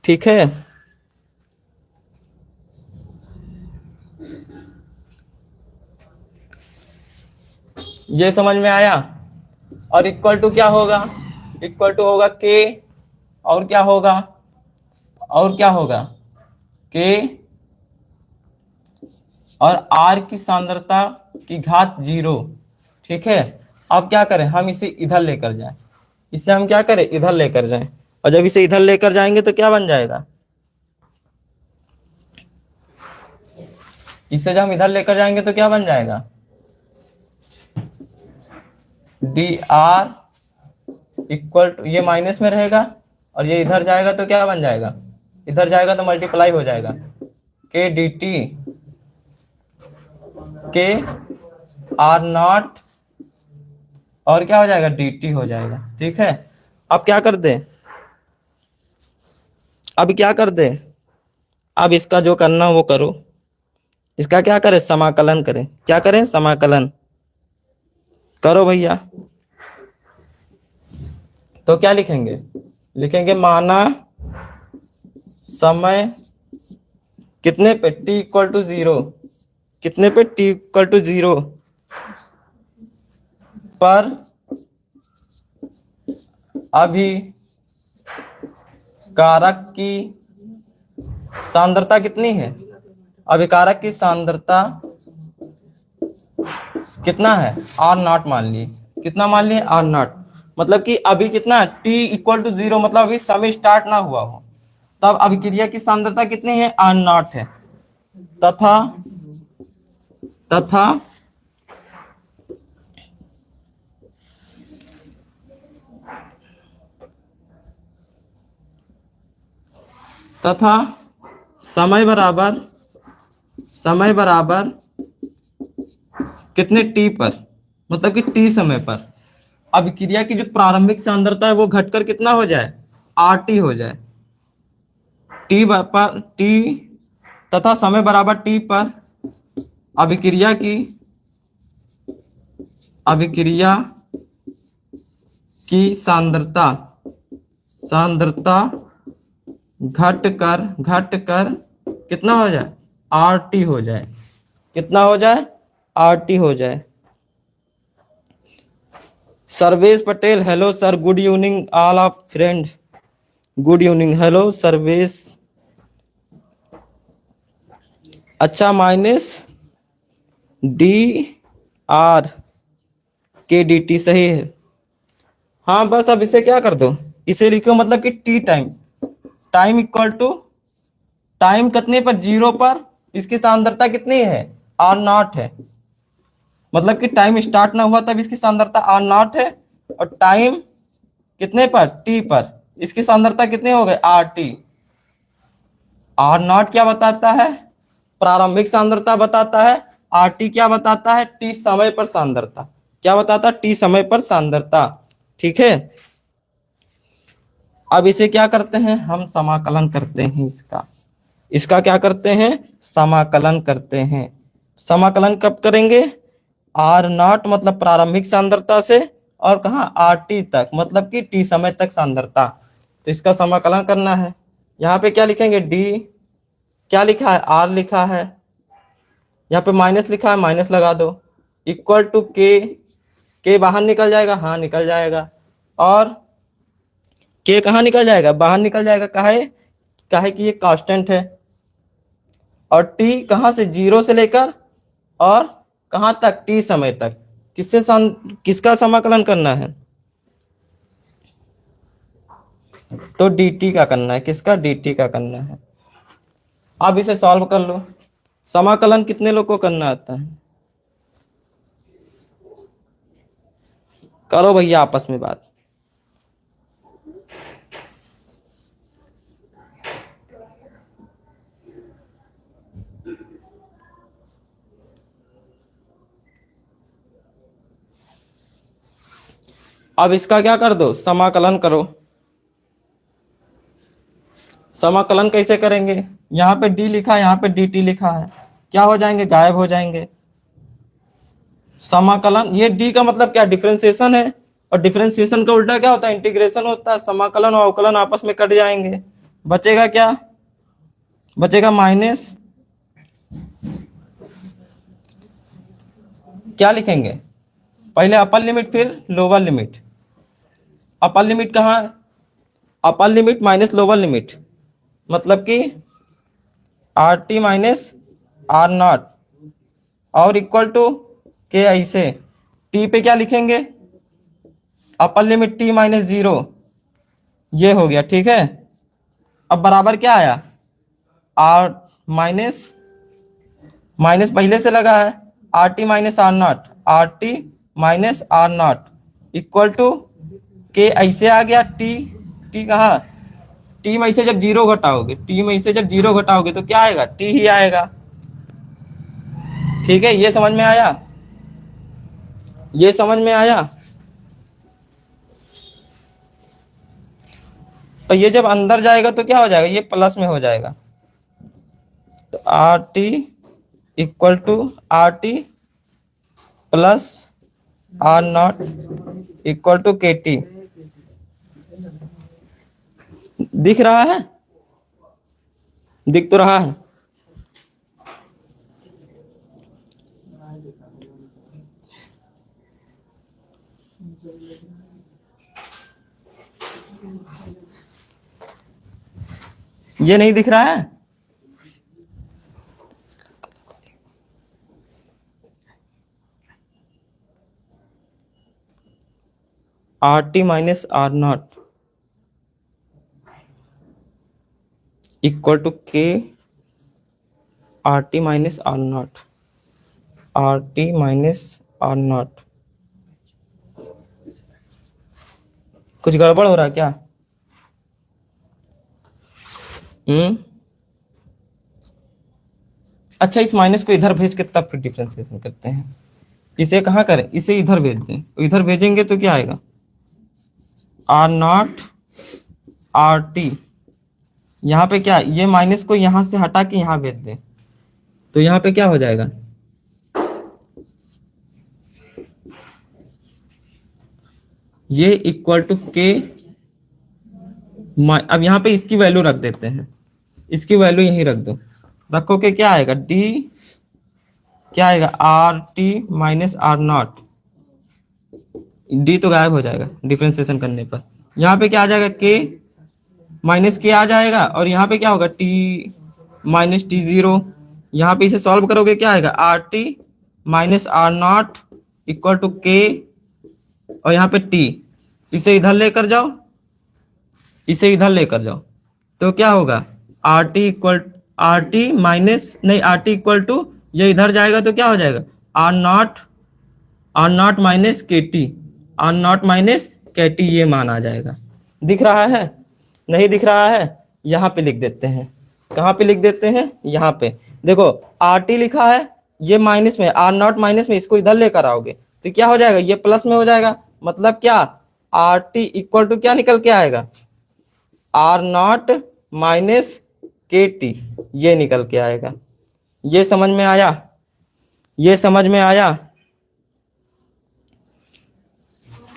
ठीक है। ये समझ में आया? और इक्वल टू क्या होगा? इक्वल टू होगा के, और क्या होगा? और क्या होगा? के और आर की सांद्रता की घात 0, ठीक है। अब क्या करें? हम इसे इधर लेकर जाएं। इसे हम क्या करें? इधर लेकर जाएं। और जब इसे इधर लेकर जाएंगे तो क्या बन जाएगा? इसे जब हम इधर लेकर जाएंगे तो क्या बन जाएगा? डी आर इक्वल टू, ये माइनस में रहेगा और ये इधर जाएगा तो क्या बन जाएगा, इधर जाएगा तो मल्टीप्लाई हो जाएगा, के डी टी के आर नॉट और क्या हो जाएगा, डी टी हो जाएगा। ठीक है, अब क्या कर दे, अब क्या कर दे, अब इसका जो करना वो करो, इसका क्या करें, समाकलन करें। क्या करें, समाकलन करो भैया। तो क्या लिखेंगे, लिखेंगे माना समय कितने पे, t इक्वल टू 0, कितने पे, t इक्वल टू 0 पर अभी कारक की सांद्रता कितनी है, अभिकारक की सांद्रता कितना है, आर नॉट मान ली, कितना मान लिए, आर नॉट। मतलब कि अभी कितना है, t इक्वल टू 0, मतलब अभी समय स्टार्ट ना हुआ हो, तब अभिक्रिया की सांद्रता कितनी है, आर नॉट है। तथा तथा तथा समय बराबर, समय बराबर कितने टी पर, मतलब कि टी समय पर अभिक्रिया की जो प्रारंभिक सांद्रता है वो घटकर कितना हो जाए, आर टी हो जाए। टी पर टी तथा समय बराबर टी पर अभिक्रिया की, अभिक्रिया की सांद्रता, सांद्रता घटकर कितना हो जाए, आर टी हो जाए, कितना हो जाए, आर टी हो जाए। Sarvesh Patel, hello sir, good evening all of friend, good evening, hello Sarvesh. अच्छा, माइनस डी आर के डी टी सही है। हाँ बस अब इसे क्या कर दो, इसे लिखो मतलब कि T time, time equal to time कितने पर, 0 पर, इसकी सांद्रता कितनी है, आर नॉट है। मतलब कि टाइम स्टार्ट ना हुआ तब इसकी सांद्रता आर नॉट है, और टाइम कितने पर, टी पर, इसकी सांद्रता कितने हो गए, आर टी। आर नॉट क्या बताता है, प्रारंभिक सांद्रता बताता है, आर टी क्या बताता है, टी समय पर सांद्रता, क्या बताता है, टी समय पर सांद्रता। ठीक है, अब इसे क्या करते हैं, हम समाकलन करते हैं इसका, इसका क्या करते हैं, समाकलन करते हैं। समाकलन कब करेंगे, आर नॉट मतलब प्रारंभिक सांद्रता से, और कहा, आर टी तक मतलब कि टी समय तक सांद्रता। तो इसका समाकलन करना है, यहाँ पे क्या लिखेंगे, डी क्या लिखा है, आर लिखा है, यहाँ पे माइनस लिखा है, माइनस लगा दो, इक्वल टू के बाहर निकल जाएगा, हाँ निकल जाएगा, और के कहाँ निकल जाएगा, बाहर निकल जाएगा, काहे कि ये कांस्टेंट है, और टी कहाँ से, 0 से लेकर और कहाँ तक, टी समय तक, किसका समाकलन करना है, तो dt का करना है, किसका, dt का करना है। अब इसे सॉल्व कर लो, समाकलन कितने लोग को करना आता है, करो भैया आपस में बात। अब इसका क्या कर दो, समाकलन करो। समाकलन कैसे करेंगे, यहाँ पे डी लिखा है, यहाँ पे डी टी लिखा है, क्या हो जाएंगे, गायब हो जाएंगे। समाकलन, ये डी का मतलब क्या, डिफरेंशिएशन है, और डिफरेंशिएशन का उल्टा क्या होता है, इंटीग्रेशन होता है। समाकलन और अवकलन आपस में कट जाएंगे, बचेगा क्या, बचेगा माइनस, क्या लिखेंगे, पहले अपर लिमिट फिर लोअर लिमिट। अपर लिमिट कहाँ है, upper limit minus lower limit, मतलब कि R T minus R naught, और इक्वल टू के, ऐसे टी पे क्या लिखेंगे, अपर लिमिट टी माइनस 0, ये हो गया। ठीक है, अब बराबर क्या आया, आर माइनस, माइनस पहले से लगा है, R T minus R naught, R T minus R naught, equal to K ऐसे आ गया, टी टी कहाँ, टी में से जब जीरो घटाओगे, टी में से जब जीरो घटाओगे तो क्या आएगा, टी ही आएगा। ठीक है, ये समझ में आया, ये समझ में आया। और ये जब अंदर जाएगा तो क्या हो जाएगा, ये प्लस में हो जाएगा। तो R T equal to R T plus R naught equal to K T. दिख रहा है, दिख तो रहा है। ये नहीं दिख रहा है, R T minus R naught equal to K R T minus R naught, R T minus R naught. कुछ गड़बड़ हो रहा है क्या? अच्छा, इस माइनस को इधर भेज के तब फिर डिफरेंशिएशन करते हैं। इसे कहाँ करें, इसे इधर भेज दें, इधर भेजेंगे तो क्या आएगा, आर नॉट आर टी। यहाँ पे क्या, ये माइनस को यहाँ से हटा के यहाँ भेज दें तो यहाँ पे क्या हो जाएगा, ये इक्वल टू के। अब यहाँ पे इसकी वैल्यू रख देते हैं, इसकी वैल्यू यहीं रख दो, रखो के क्या आएगा, डी क्या आएगा, R T minus R naught. D तो गायब हो जाएगा डिफरेंशिएशन करने पर। यहाँ पे क्या आ जाएगा, के माइनस के आ जाएगा, और यहाँ पे क्या होगा, टी माइनस टी जीरो। यहाँ पे इसे सॉल्व करोगे क्या आएगा, R T minus R naught equal to K, और यहाँ पे टी। इसे इधर लेकर जाओ, इसे इधर लेकर जाओ तो क्या होगा, are T equal, are T minus नहीं, आर टी इक्वल टू, ये इधर जाएगा तो क्या हो जाएगा, आर नॉट माइनस के टी, आर नॉट माइनस के टी, ये मान आ जाएगा। दिख रहा है, नहीं दिख रहा है, यहाँ पे लिख देते हैं। कहाँ पे लिख देते हैं, यहाँ पे देखो, आर टी लिखा है, ये माइनस में, आर नॉट माइनस में, इसको इधर लेकर आओगे तो क्या हो जाएगा, ये प्लस में हो जाएगा। मतलब क्या, आर टी इक्वल टू क्या निकल के आएगा, आर नॉट माइनस के टी, ये निकल के आएगा। ये समझ में आया, ये समझ में आया।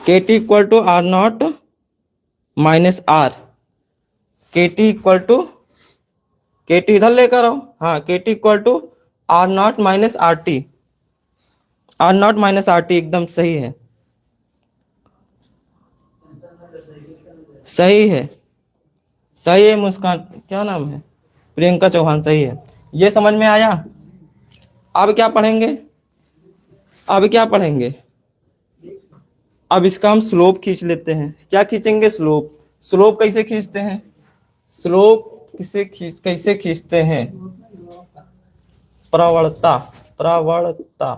K T equal to R naught minus R, K T equal to, K T इधर लेकर आओ, हाँ, K T equal to R naught minus R T, R naught minus R T एकदम सही है, सही है, सही है। मुस्कान, क्या नाम है, प्रियंका चौहान, सही है। ये समझ में आया। अब क्या पढ़ेंगे, अब क्या पढ़ेंगे, अब इसका हम स्लोप खींच लेते हैं। क्या खींचेंगे, स्लोप। स्लोप कैसे खींचते हैं, स्लोप कैसे खींचते हैं, प्रवणता, प्रवणता,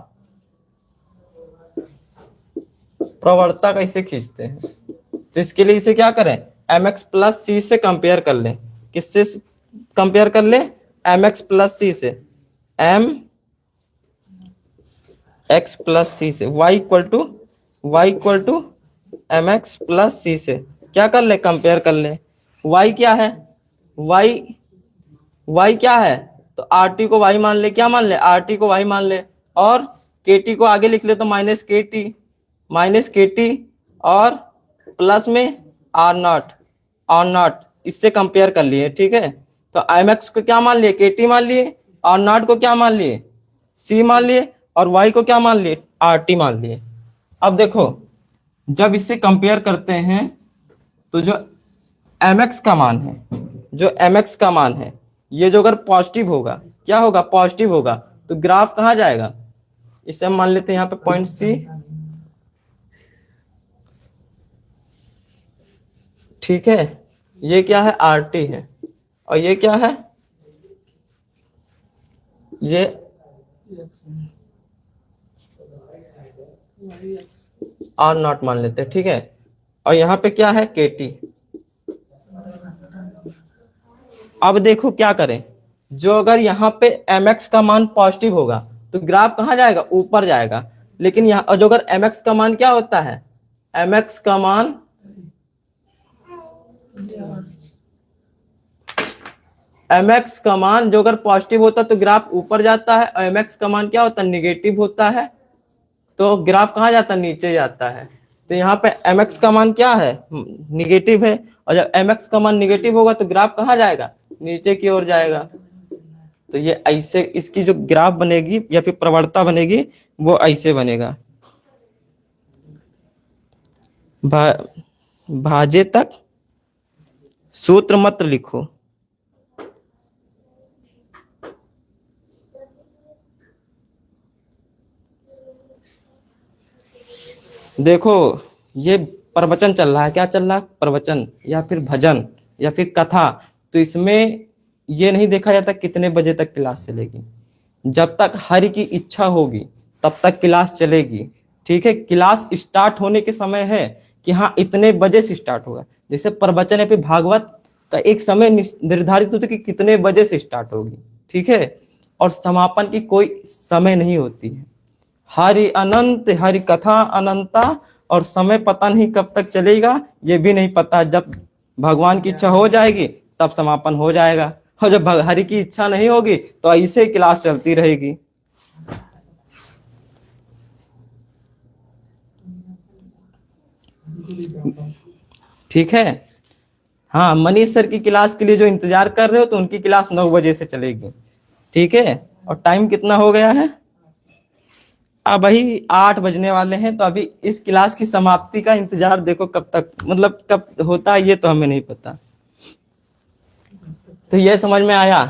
प्रवणता कैसे खींचते हैं। तो इसके लिए इसे क्या करें, एम एक्स प्लस सी से कंपेयर कर लें। किससे कंपेयर कर लें, एम एक्स प्लस सी से, एम एक्स प्लस सी से, Y equal to M X plus C से क्या कर ले, कंपेयर कर ले। वाई क्या है, वाई क्या है, तो आर टी को वाई मान ले, क्या मान ले, आर टी को वाई मान ले, और के टी को आगे लिख ले तो माइनस के टी, और प्लस में आर नॉट, इससे कंपेयर कर लिए। ठीक है, तो एम एक्स को क्या मान लिए, के टी मान लिए, आर नॉट को क्या मान लिए, सी मान लिए, और वाई को क्या मान लिए, आर टी मान लिए। अब देखो, जब इससे कंपेयर करते हैं तो जो एम एक्स का मान है, जो एम एक्स का मान है, ये जो अगर पॉजिटिव होगा, क्या होगा, पॉजिटिव होगा, तो ग्राफ कहाँ जाएगा, इसे हम मान लेते हैं यहाँ पे पॉइंट सी। ठीक है, ये क्या है, आर टी है, और ये क्या है, ये आर नॉट मान लेते हैं, ठीक है। और यहाँ पे क्या है, के टी। अब देखो क्या करें, जो अगर यहाँ पे एम एक्स का मान पॉजिटिव होगा तो ग्राफ कहाँ जाएगा, ऊपर जाएगा। लेकिन यहाँ और जो अगर एम एक्स का मान क्या होता है, एम एक्स का मान एम एक्स का मान जो अगर पॉजिटिव होता है तो ग्राफ ऊपर जाता है, और एम एक्स का मान क्या होता है, निगेटिव होता है तो ग्राफ कहाँ जाता है, नीचे जाता है। तो यहाँ पे एम एक्स का मान क्या है, निगेटिव है, और जब एम एक्स का मान निगेटिव होगा तो ग्राफ कहाँ जाएगा, नीचे की ओर जाएगा। तो ये ऐसे इसकी जो ग्राफ बनेगी या फिर प्रवणता बनेगी वो ऐसे बनेगा, भा, भाजे तक सूत्र मत लिखो। देखो ये प्रवचन चल रहा है, क्या चल रहा है, प्रवचन या फिर भजन या फिर कथा। तो इसमें ये नहीं देखा जाता कितने बजे तक क्लास चलेगी, जब तक हरि की इच्छा होगी तब तक क्लास चलेगी, ठीक है। क्लास स्टार्ट होने के समय है कि हाँ इतने बजे से स्टार्ट होगा। जैसे प्रवचन या फिर भागवत का एक समय निर्धारित होता है कि कितने बजे से स्टार्ट होगी, ठीक है। और समापन की कोई समय नहीं होती है। हरि अनंत, हरि कथा अनंता, और समय पता नहीं कब तक चलेगा ये भी नहीं पता। जब भगवान की इच्छा हो जाएगी तब समापन हो जाएगा, और जब हरि की इच्छा नहीं होगी तो ऐसे क्लास चलती रहेगी। ठीक है। हाँ, मनीष सर की क्लास के लिए जो इंतजार कर रहे हो तो उनकी क्लास 9 बजे से चलेगी, ठीक है। और टाइम कितना हो गया है, अब वही 8 बजने वाले हैं। तो अभी इस क्लास की समाप्ति का इंतजार देखो कब तक, मतलब कब होता है ये तो हमें नहीं पता। तो ये समझ में आया,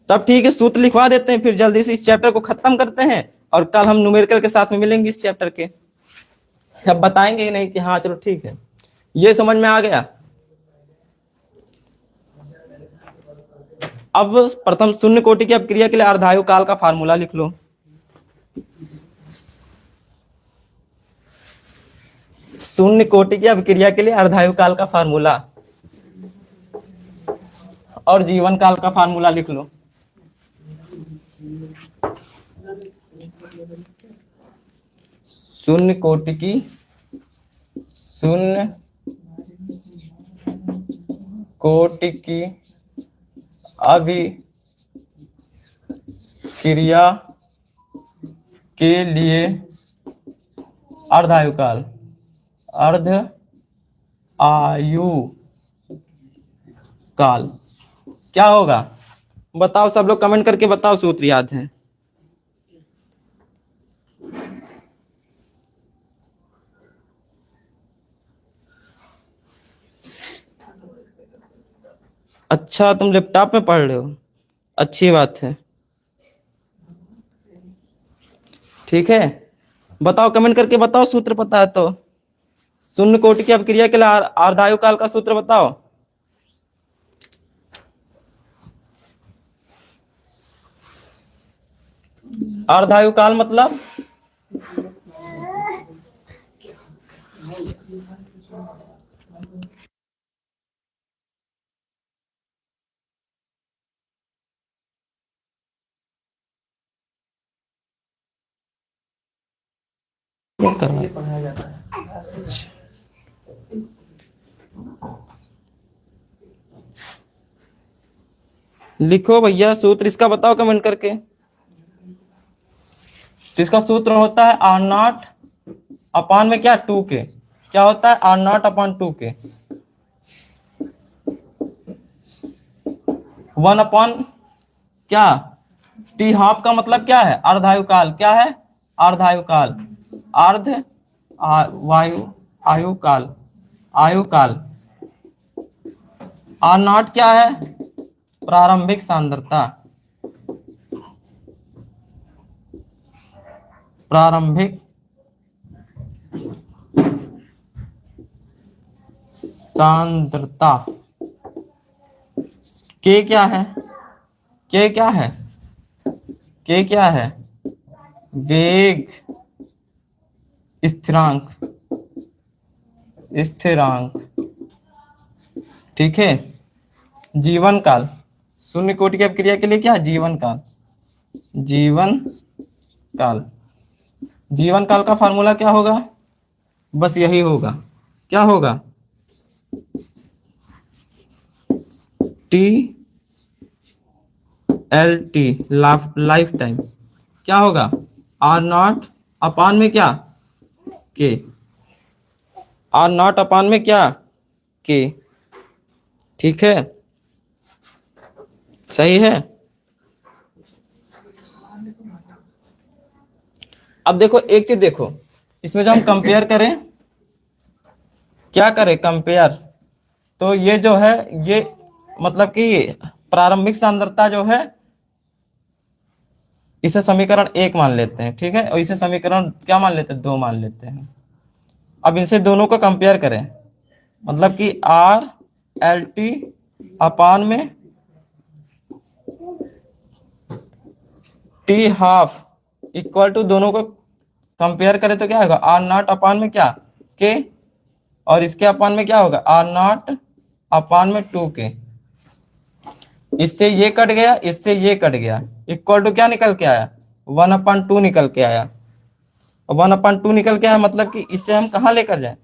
तब ठीक है सूत्र लिखवा देते हैं, फिर जल्दी से इस चैप्टर को खत्म करते हैं, और कल हम न्यूमेरिकल के साथ में मिलेंगे इस चैप्टर के। अब बताएंगे ही नहीं कि हाँ चलो ठीक है, ये समझ में आ गया। अब प्रथम शून्य कोटि की अपक्रिया के लिए अर्धायु काल का फार्मूला लिख लो। शून्य कोटि की अपक्रिया के लिए अर्धायु काल का फार्मूला, और जीवन काल का फार्मूला लिख लो। शून्य कोटि की, शून्य कोटि की अभिक्रिया के लिए अर्धायु काल, अर्ध आयु काल क्या होगा, बताओ सब लोग कमेंट करके बताओ, सूत्र याद है। अच्छा तुम लैपटॉप में पढ़ रहे हो, अच्छी बात है, ठीक है। बताओ कमेंट करके बताओ, सूत्र पता है तो। शून्य कोटि की अपक्रिया के लिए अर्धायु काल का सूत्र बताओ। अर्धायु काल मतलब पढ़ाया जाता है। लिखो भैया सूत्र इसका बताओ कमेंट करके। तो इसका सूत्र होता है आर नॉट अपान में क्या, 2 के, क्या होता है आर नॉट अपान 2 के, 1 अपॉन क्या, टी हाफ का मतलब क्या है, अर्धायु काल, क्या है अर्धायु काल, अर्ध वायु आयु काल, आयु काल। आर नॉट क्या है, प्रारंभिक सांद्रता, प्रारंभिक सांद्रता। के क्या है, के क्या है, के क्या है, वेग स्थिरांक, स्थिरांक, ठीक है। जीवन काल, शून्य कोटि की अपक्रिया के लिए क्या, जीवन काल, जीवन काल। जीवन काल का फार्मूला क्या होगा, बस यही होगा, क्या होगा, T L T, life time, क्या होगा, आर नॉट अपान में क्या, के, आर नॉट अपान में क्या, के, ठीक है, सही है। अब देखो एक चीज देखो, इसमें जो हम कंपेयर करें, क्या करें कंपेयर, तो ये जो है ये मतलब कि प्रारंभिक सांद्रता जो है इसे समीकरण 1 मान लेते हैं, ठीक है, और इसे समीकरण क्या मान लेते हैं, 2 मान लेते हैं। अब इनसे दोनों को कंपेयर करें, मतलब कि आर एल टी अपान में टी हाफ इक्वल टू, दोनों को कंपेयर करें तो क्या होगा, आर नॉट अपान में क्या, के, और इसके अपान में क्या होगा, आर नॉट अपान में 2 के। इससे ये कट गया, इससे ये कट गया, इक्वल टू क्या निकल के आया, 1/2 निकल के आया। 1/2 निकल के आया, मतलब कि इससे हम कहाँ लेकर जाए,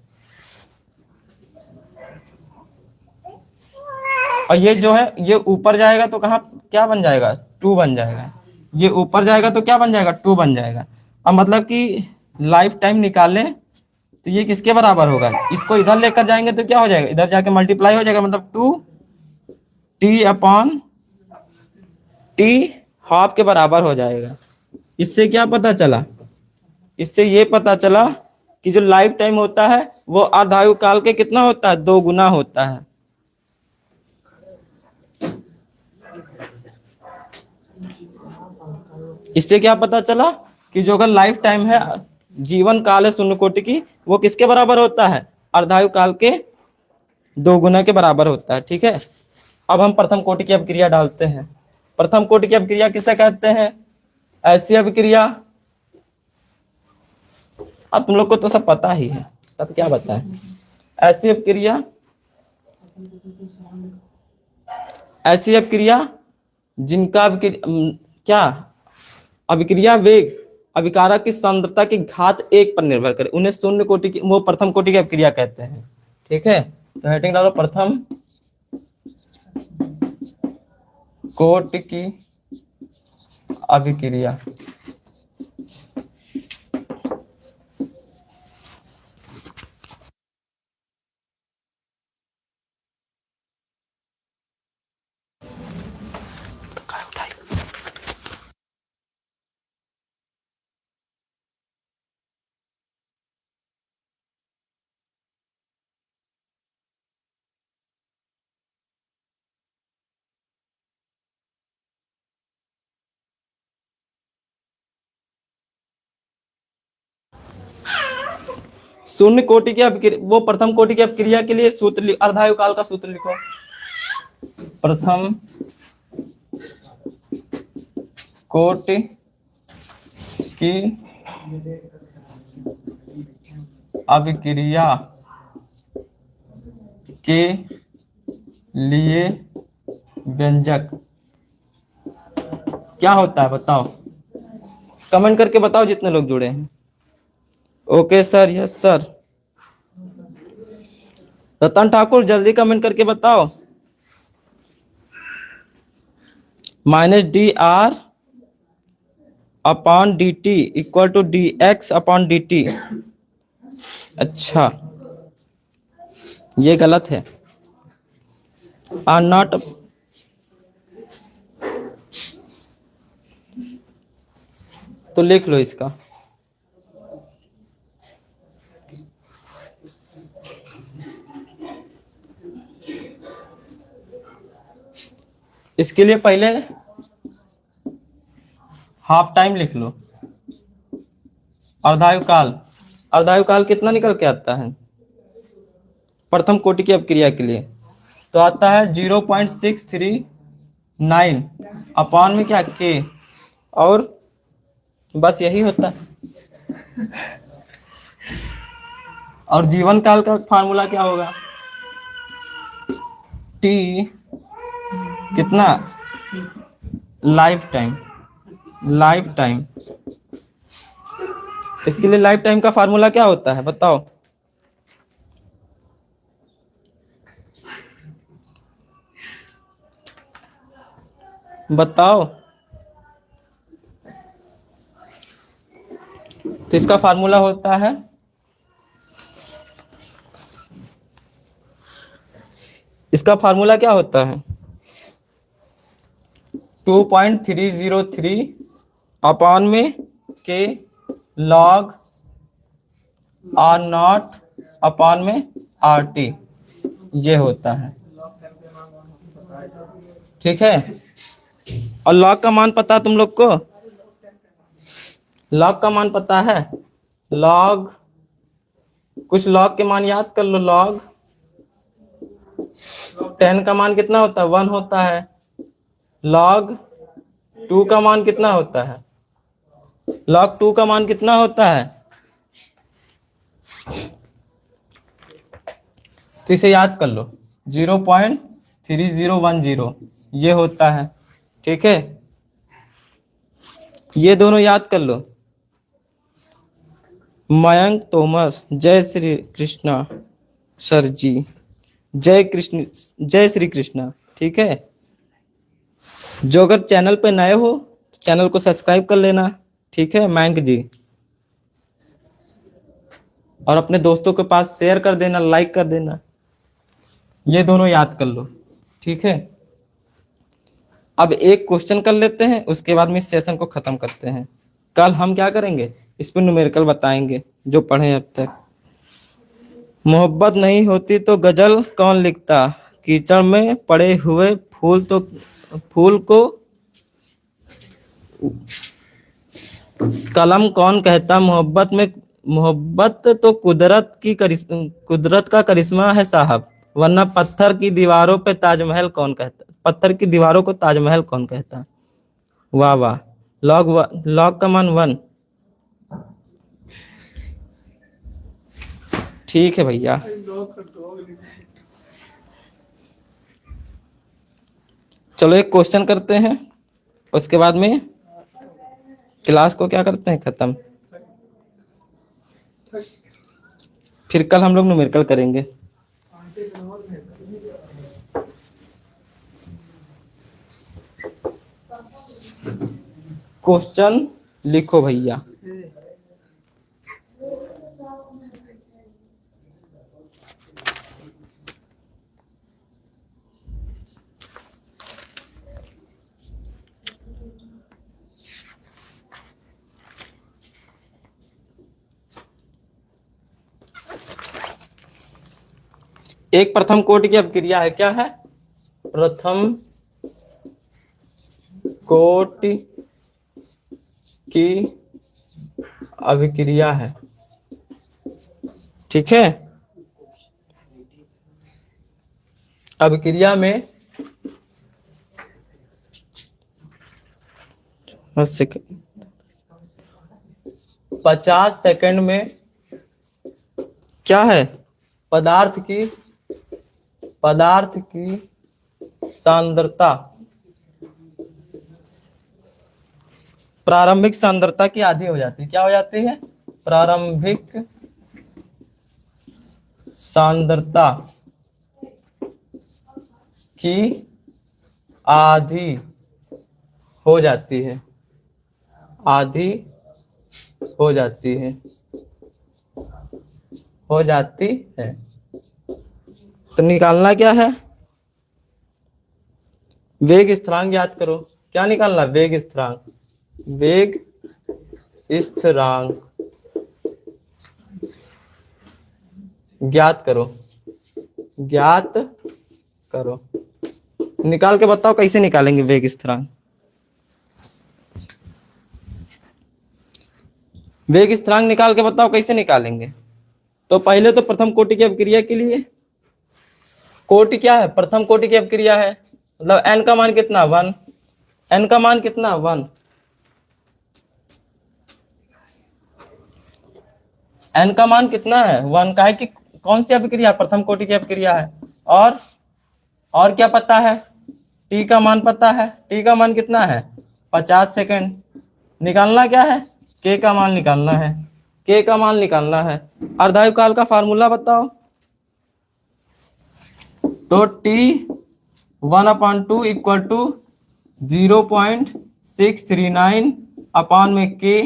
और ये जो है ये ऊपर जाएगा तो कहाँ क्या बन जाएगा, 2 बन जाएगा, ये ऊपर जाएगा तो क्या बन जाएगा, 2 बन जाएगा। अब मतलब कि लाइफ टाइम निकालें तो ये किसके बराबर होगा, इसको इधर लेकर जाएंगे तो क्या हो जाएगा, इधर जाके मल्टीप्लाई हो जाएगा, मतलब 2t अपॉन टी हाफ के बराबर हो जाएगा। इससे क्या पता चला, इससे ये पता चला कि जो लाइफ टाइम होता है वो अर्धायु काल के कितना होता है, 2 गुना होता है। इससे क्या पता चला कि जो अगर लाइफ टाइम है, जीवन काल है शून्य कोटि की, वो किसके बराबर होता है, अर्धायु काल के 2 गुना के बराबर होता है, ठीक है। अब हम प्रथम कोटि की अभिक्रिया डालते हैं। प्रथम कोटि की अभिक्रिया किसे कहते हैं, ऐसी अभिक्रिया, अब तुम लोग को तो सब पता ही है, तब क्या बताएं। ऐसी अभिक्रिया, ऐसी अभिक्रिया जिनका क्या, अभिक्रिया वेग अभिकारक की सांद्रता की घात 1 पर निर्भर करे, उन्हें शून्य कोटि की, वो प्रथम कोटि की अभिक्रिया कहते हैं, ठीक है। तो हेडिंग डालो, प्रथम कोटि की अभिक्रिया। शून्य कोटि की अभिक्रिया, वो प्रथम कोटि की अभिक्रिया के लिए सूत्र, अर्धायु काल का सूत्र लिखो। प्रथम कोटि की अभिक्रिया के लिए व्यंजक क्या होता है, बताओ, कमेंट करके बताओ जितने लोग जुड़े हैं। Okay sir, yes sir. Ratan Thakur जल्दी कमेंट करके बताओ। -dr upon D T equal to dx upon D T. अच्छा, ये गलत है, आर नॉट, तो लिख लो इसका, इसके लिए पहले हाफ टाइम लिख लो। अर्धायु काल, अर्धायु काल कितना निकल के आता है प्रथम कोटि की अभिक्रिया के लिए, तो आता है 0.639 अपॉन में क्या, के, और बस यही होता है। और जीवन काल का फार्मूला क्या होगा? टी कितना? Life time. Life time. इसके लिए लाइफ टाइम का फार्मूला क्या होता है बताओ? बताओ। तो इसका फार्मूला होता है, इसका फार्मूला क्या होता है? 2.303 अपॉन में के लॉग आर नॉट अपॉन में आर टी, ये होता है। ठीक है। और लॉग का मान पता है तुम लोग को? लॉग का मान पता है? लॉग, कुछ लॉग के मान याद कर लो। लॉग 10 का मान कितना होता है? 1 होता है। लॉग 2 का मान कितना होता है? लॉग 2 का मान कितना होता है? तो इसे याद कर लो, 0.3010 ये होता है। ठीक है, ये दोनों याद कर लो। मयंक तोमर, जय श्री कृष्णा सर जी, जय कृष्ण, जय श्री कृष्णा। ठीक है, जो अगर चैनल पे नए हो चैनल को सब्सक्राइब कर लेना। ठीक है मयंक जी, और अपने दोस्तों के पास शेयर कर देना, लाइक कर देना। ये दोनों याद कर लो। ठीक है, अब एक क्वेश्चन कर लेते हैं, उसके बाद में इस सेशन को खत्म करते हैं। कल हम क्या करेंगे, इस पर न्यूमेरिकल बताएंगे जो पढ़े अब तक। मोहब्बत नहीं होती तो गजल कौन लिखता, कीचड़ में पड़े हुए फूल तो फूल को कलम कौन कहता, मोहब्बत तो कुदरत का करिश्मा है साहब, वरना पत्थर की दीवारों पे ताजमहल कौन कहता, पत्थर की दीवारों को ताजमहल कौन कहता। वाह वाह। लॉग का मान 1। ठीक है भैया। चलो एक क्वेश्चन करते हैं, उसके बाद में क्लास को क्या करते हैं, खत्म। फिर कल हम लोग न्यूमेरिकल करेंगे। क्वेश्चन लिखो भैया। एक प्रथम कोटि की अभिक्रिया है, क्या है? प्रथम कोटि की अभिक्रिया है। ठीक है, अभिक्रिया में 50 सेकंड में क्या है, पदार्थ की सांद्रता प्रारंभिक सांद्रता की आधी हो जाती है। क्या हो जाती है? प्रारंभिक सांद्रता की आधी हो जाती है, आधी हो जाती है, हो जाती है। तो निकालना क्या है? वेग स्थिरांक याद करो। क्या निकालना? वेग स्थिरांक। वेग स्थिरांक ज्ञात करो, ज्ञात करो। निकाल के बताओ कैसे निकालेंगे वेग स्थिरांक। वेग स्थिरांक निकाल के बताओ कैसे निकालेंगे। तो पहले तो प्रथम कोटि की अभिक्रिया के लिए, कोटि क्या है? प्रथम कोटि की अभिक्रिया है, मतलब n का मान कितना? 1। n का मान कितना? 1। एन का मान कितना है 1 का है कि कौन सी अभिक्रिया, प्रथम कोटि की अभिक्रिया है। और क्या पता है, टी का मान पता है, टी का मान कितना है 50 सेकेंड। निकालना क्या है, के का मान निकालना है, के का मान निकालना है। अर्धायुकाल का फार्मूला बताओ। तो टी 1/2 इक्वल टू 0.639 अपान में के।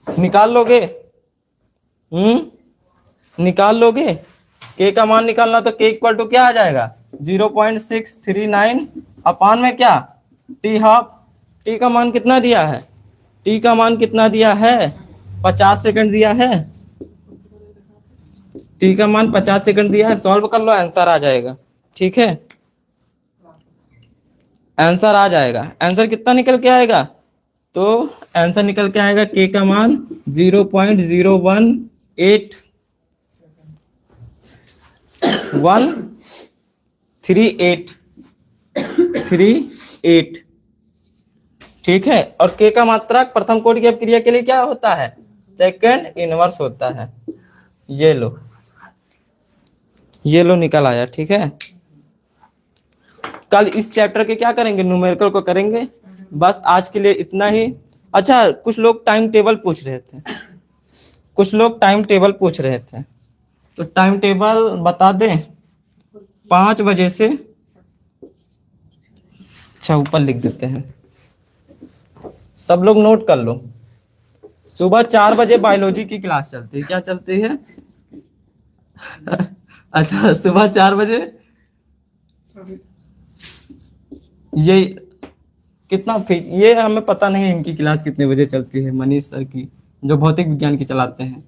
निकाल लोगे? निकाल लोगे? के का मान निकालना, तो के इक्वल टू क्या आ जाएगा 0.639 अपान में क्या टी हाफ। टी का मान कितना दिया है, टी का मान कितना दिया है 50 सेकंड दिया है, टी का मान 50 सेकंड दिया है। सॉल्व कर लो, आंसर आ जाएगा। ठीक है, आंसर आ जाएगा। आंसर कितना निकल के आएगा, तो आंसर निकल के आएगा के का मान 0.138 ठीक है। और के का मात्रक प्रथम कोटि की अभिक्रिया के लिए क्या होता है, सेकंड इनवर्स होता है। ये लो निकल आया। ठीक है, कल इस चैप्टर के क्या करेंगे, न्यूमेरिकल को करेंगे। बस आज के लिए इतना ही। अच्छा, कुछ लोग टाइम टेबल पूछ रहे थे, तो टाइम टेबल बता दें। 5 बजे से, अच्छा ऊपर लिख देते हैं, सब लोग नोट कर लो। सुबह 4 बजे बायोलॉजी की क्लास चलती है। क्या चलती है? अच्छा, सुबह 4 बजे। ये कितना ये हमें पता नहीं इनकी क्लास कितने बजे चलती है, मनीष सर की, जो भौतिक विज्ञान की चलाते हैं,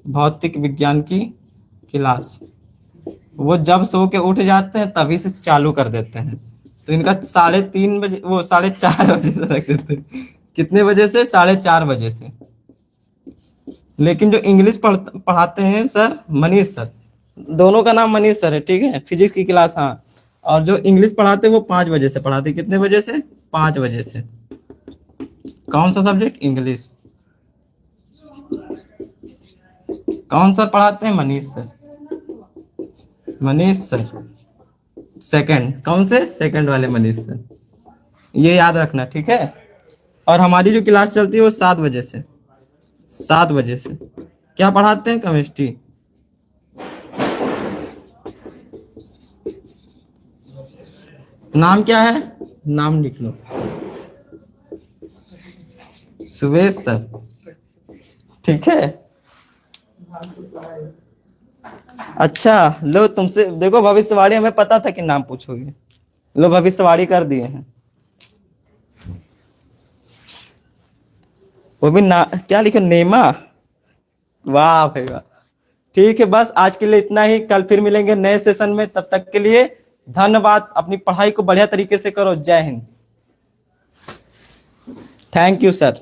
भौतिक विज्ञान की क्लास। वो जब सो के उठ जाते हैं तभी से चालू कर देते हैं। तो इनका 3:30 बजे, वो 4:30 बजे से रख देते हैं। कितने बजे से? 4:30 बजे से। लेकिन जो इंग्लिश पढ़ाते हैं सर, मनीष सर, दोनों का नाम मनीष सर है। ठीक है, फिजिक्स की क्लास। हाँ, और जो इंग्लिश पढ़ाते हैं वो 5 बजे से पढ़ाते हैं। कितने बजे से? 5 बजे से। कौन सा सब्जेक्ट? इंग्लिश। कौन सर पढ़ाते हैं? Manish sir. Manish sir second. कौन से? सेकंड वाले मनीष सर। ये याद रखना। ठीक है, और हमारी जो क्लास चलती है वो 7 बजे से। 7 बजे से क्या पढ़ाते हैं? केमिस्ट्री। नाम क्या है? नाम लिख लो, सुवेश सर। ठीक है, अच्छा लो, तुमसे देखो भविष्यवाणी, हमें पता था कि नाम पूछोगे। लो भविष्यवाणी कर दिए हैं, वो भी ना, क्या लिखो, नेमा। वाह भाई वाह। ठीक है, बस आज के लिए इतना ही। कल फिर मिलेंगे नए सेशन में। तब तक के लिए धन्यवाद। अपनी पढ़ाई को बढ़िया तरीके से करो। जय Hind. Thank you sir,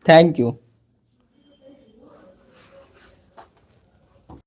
thank you.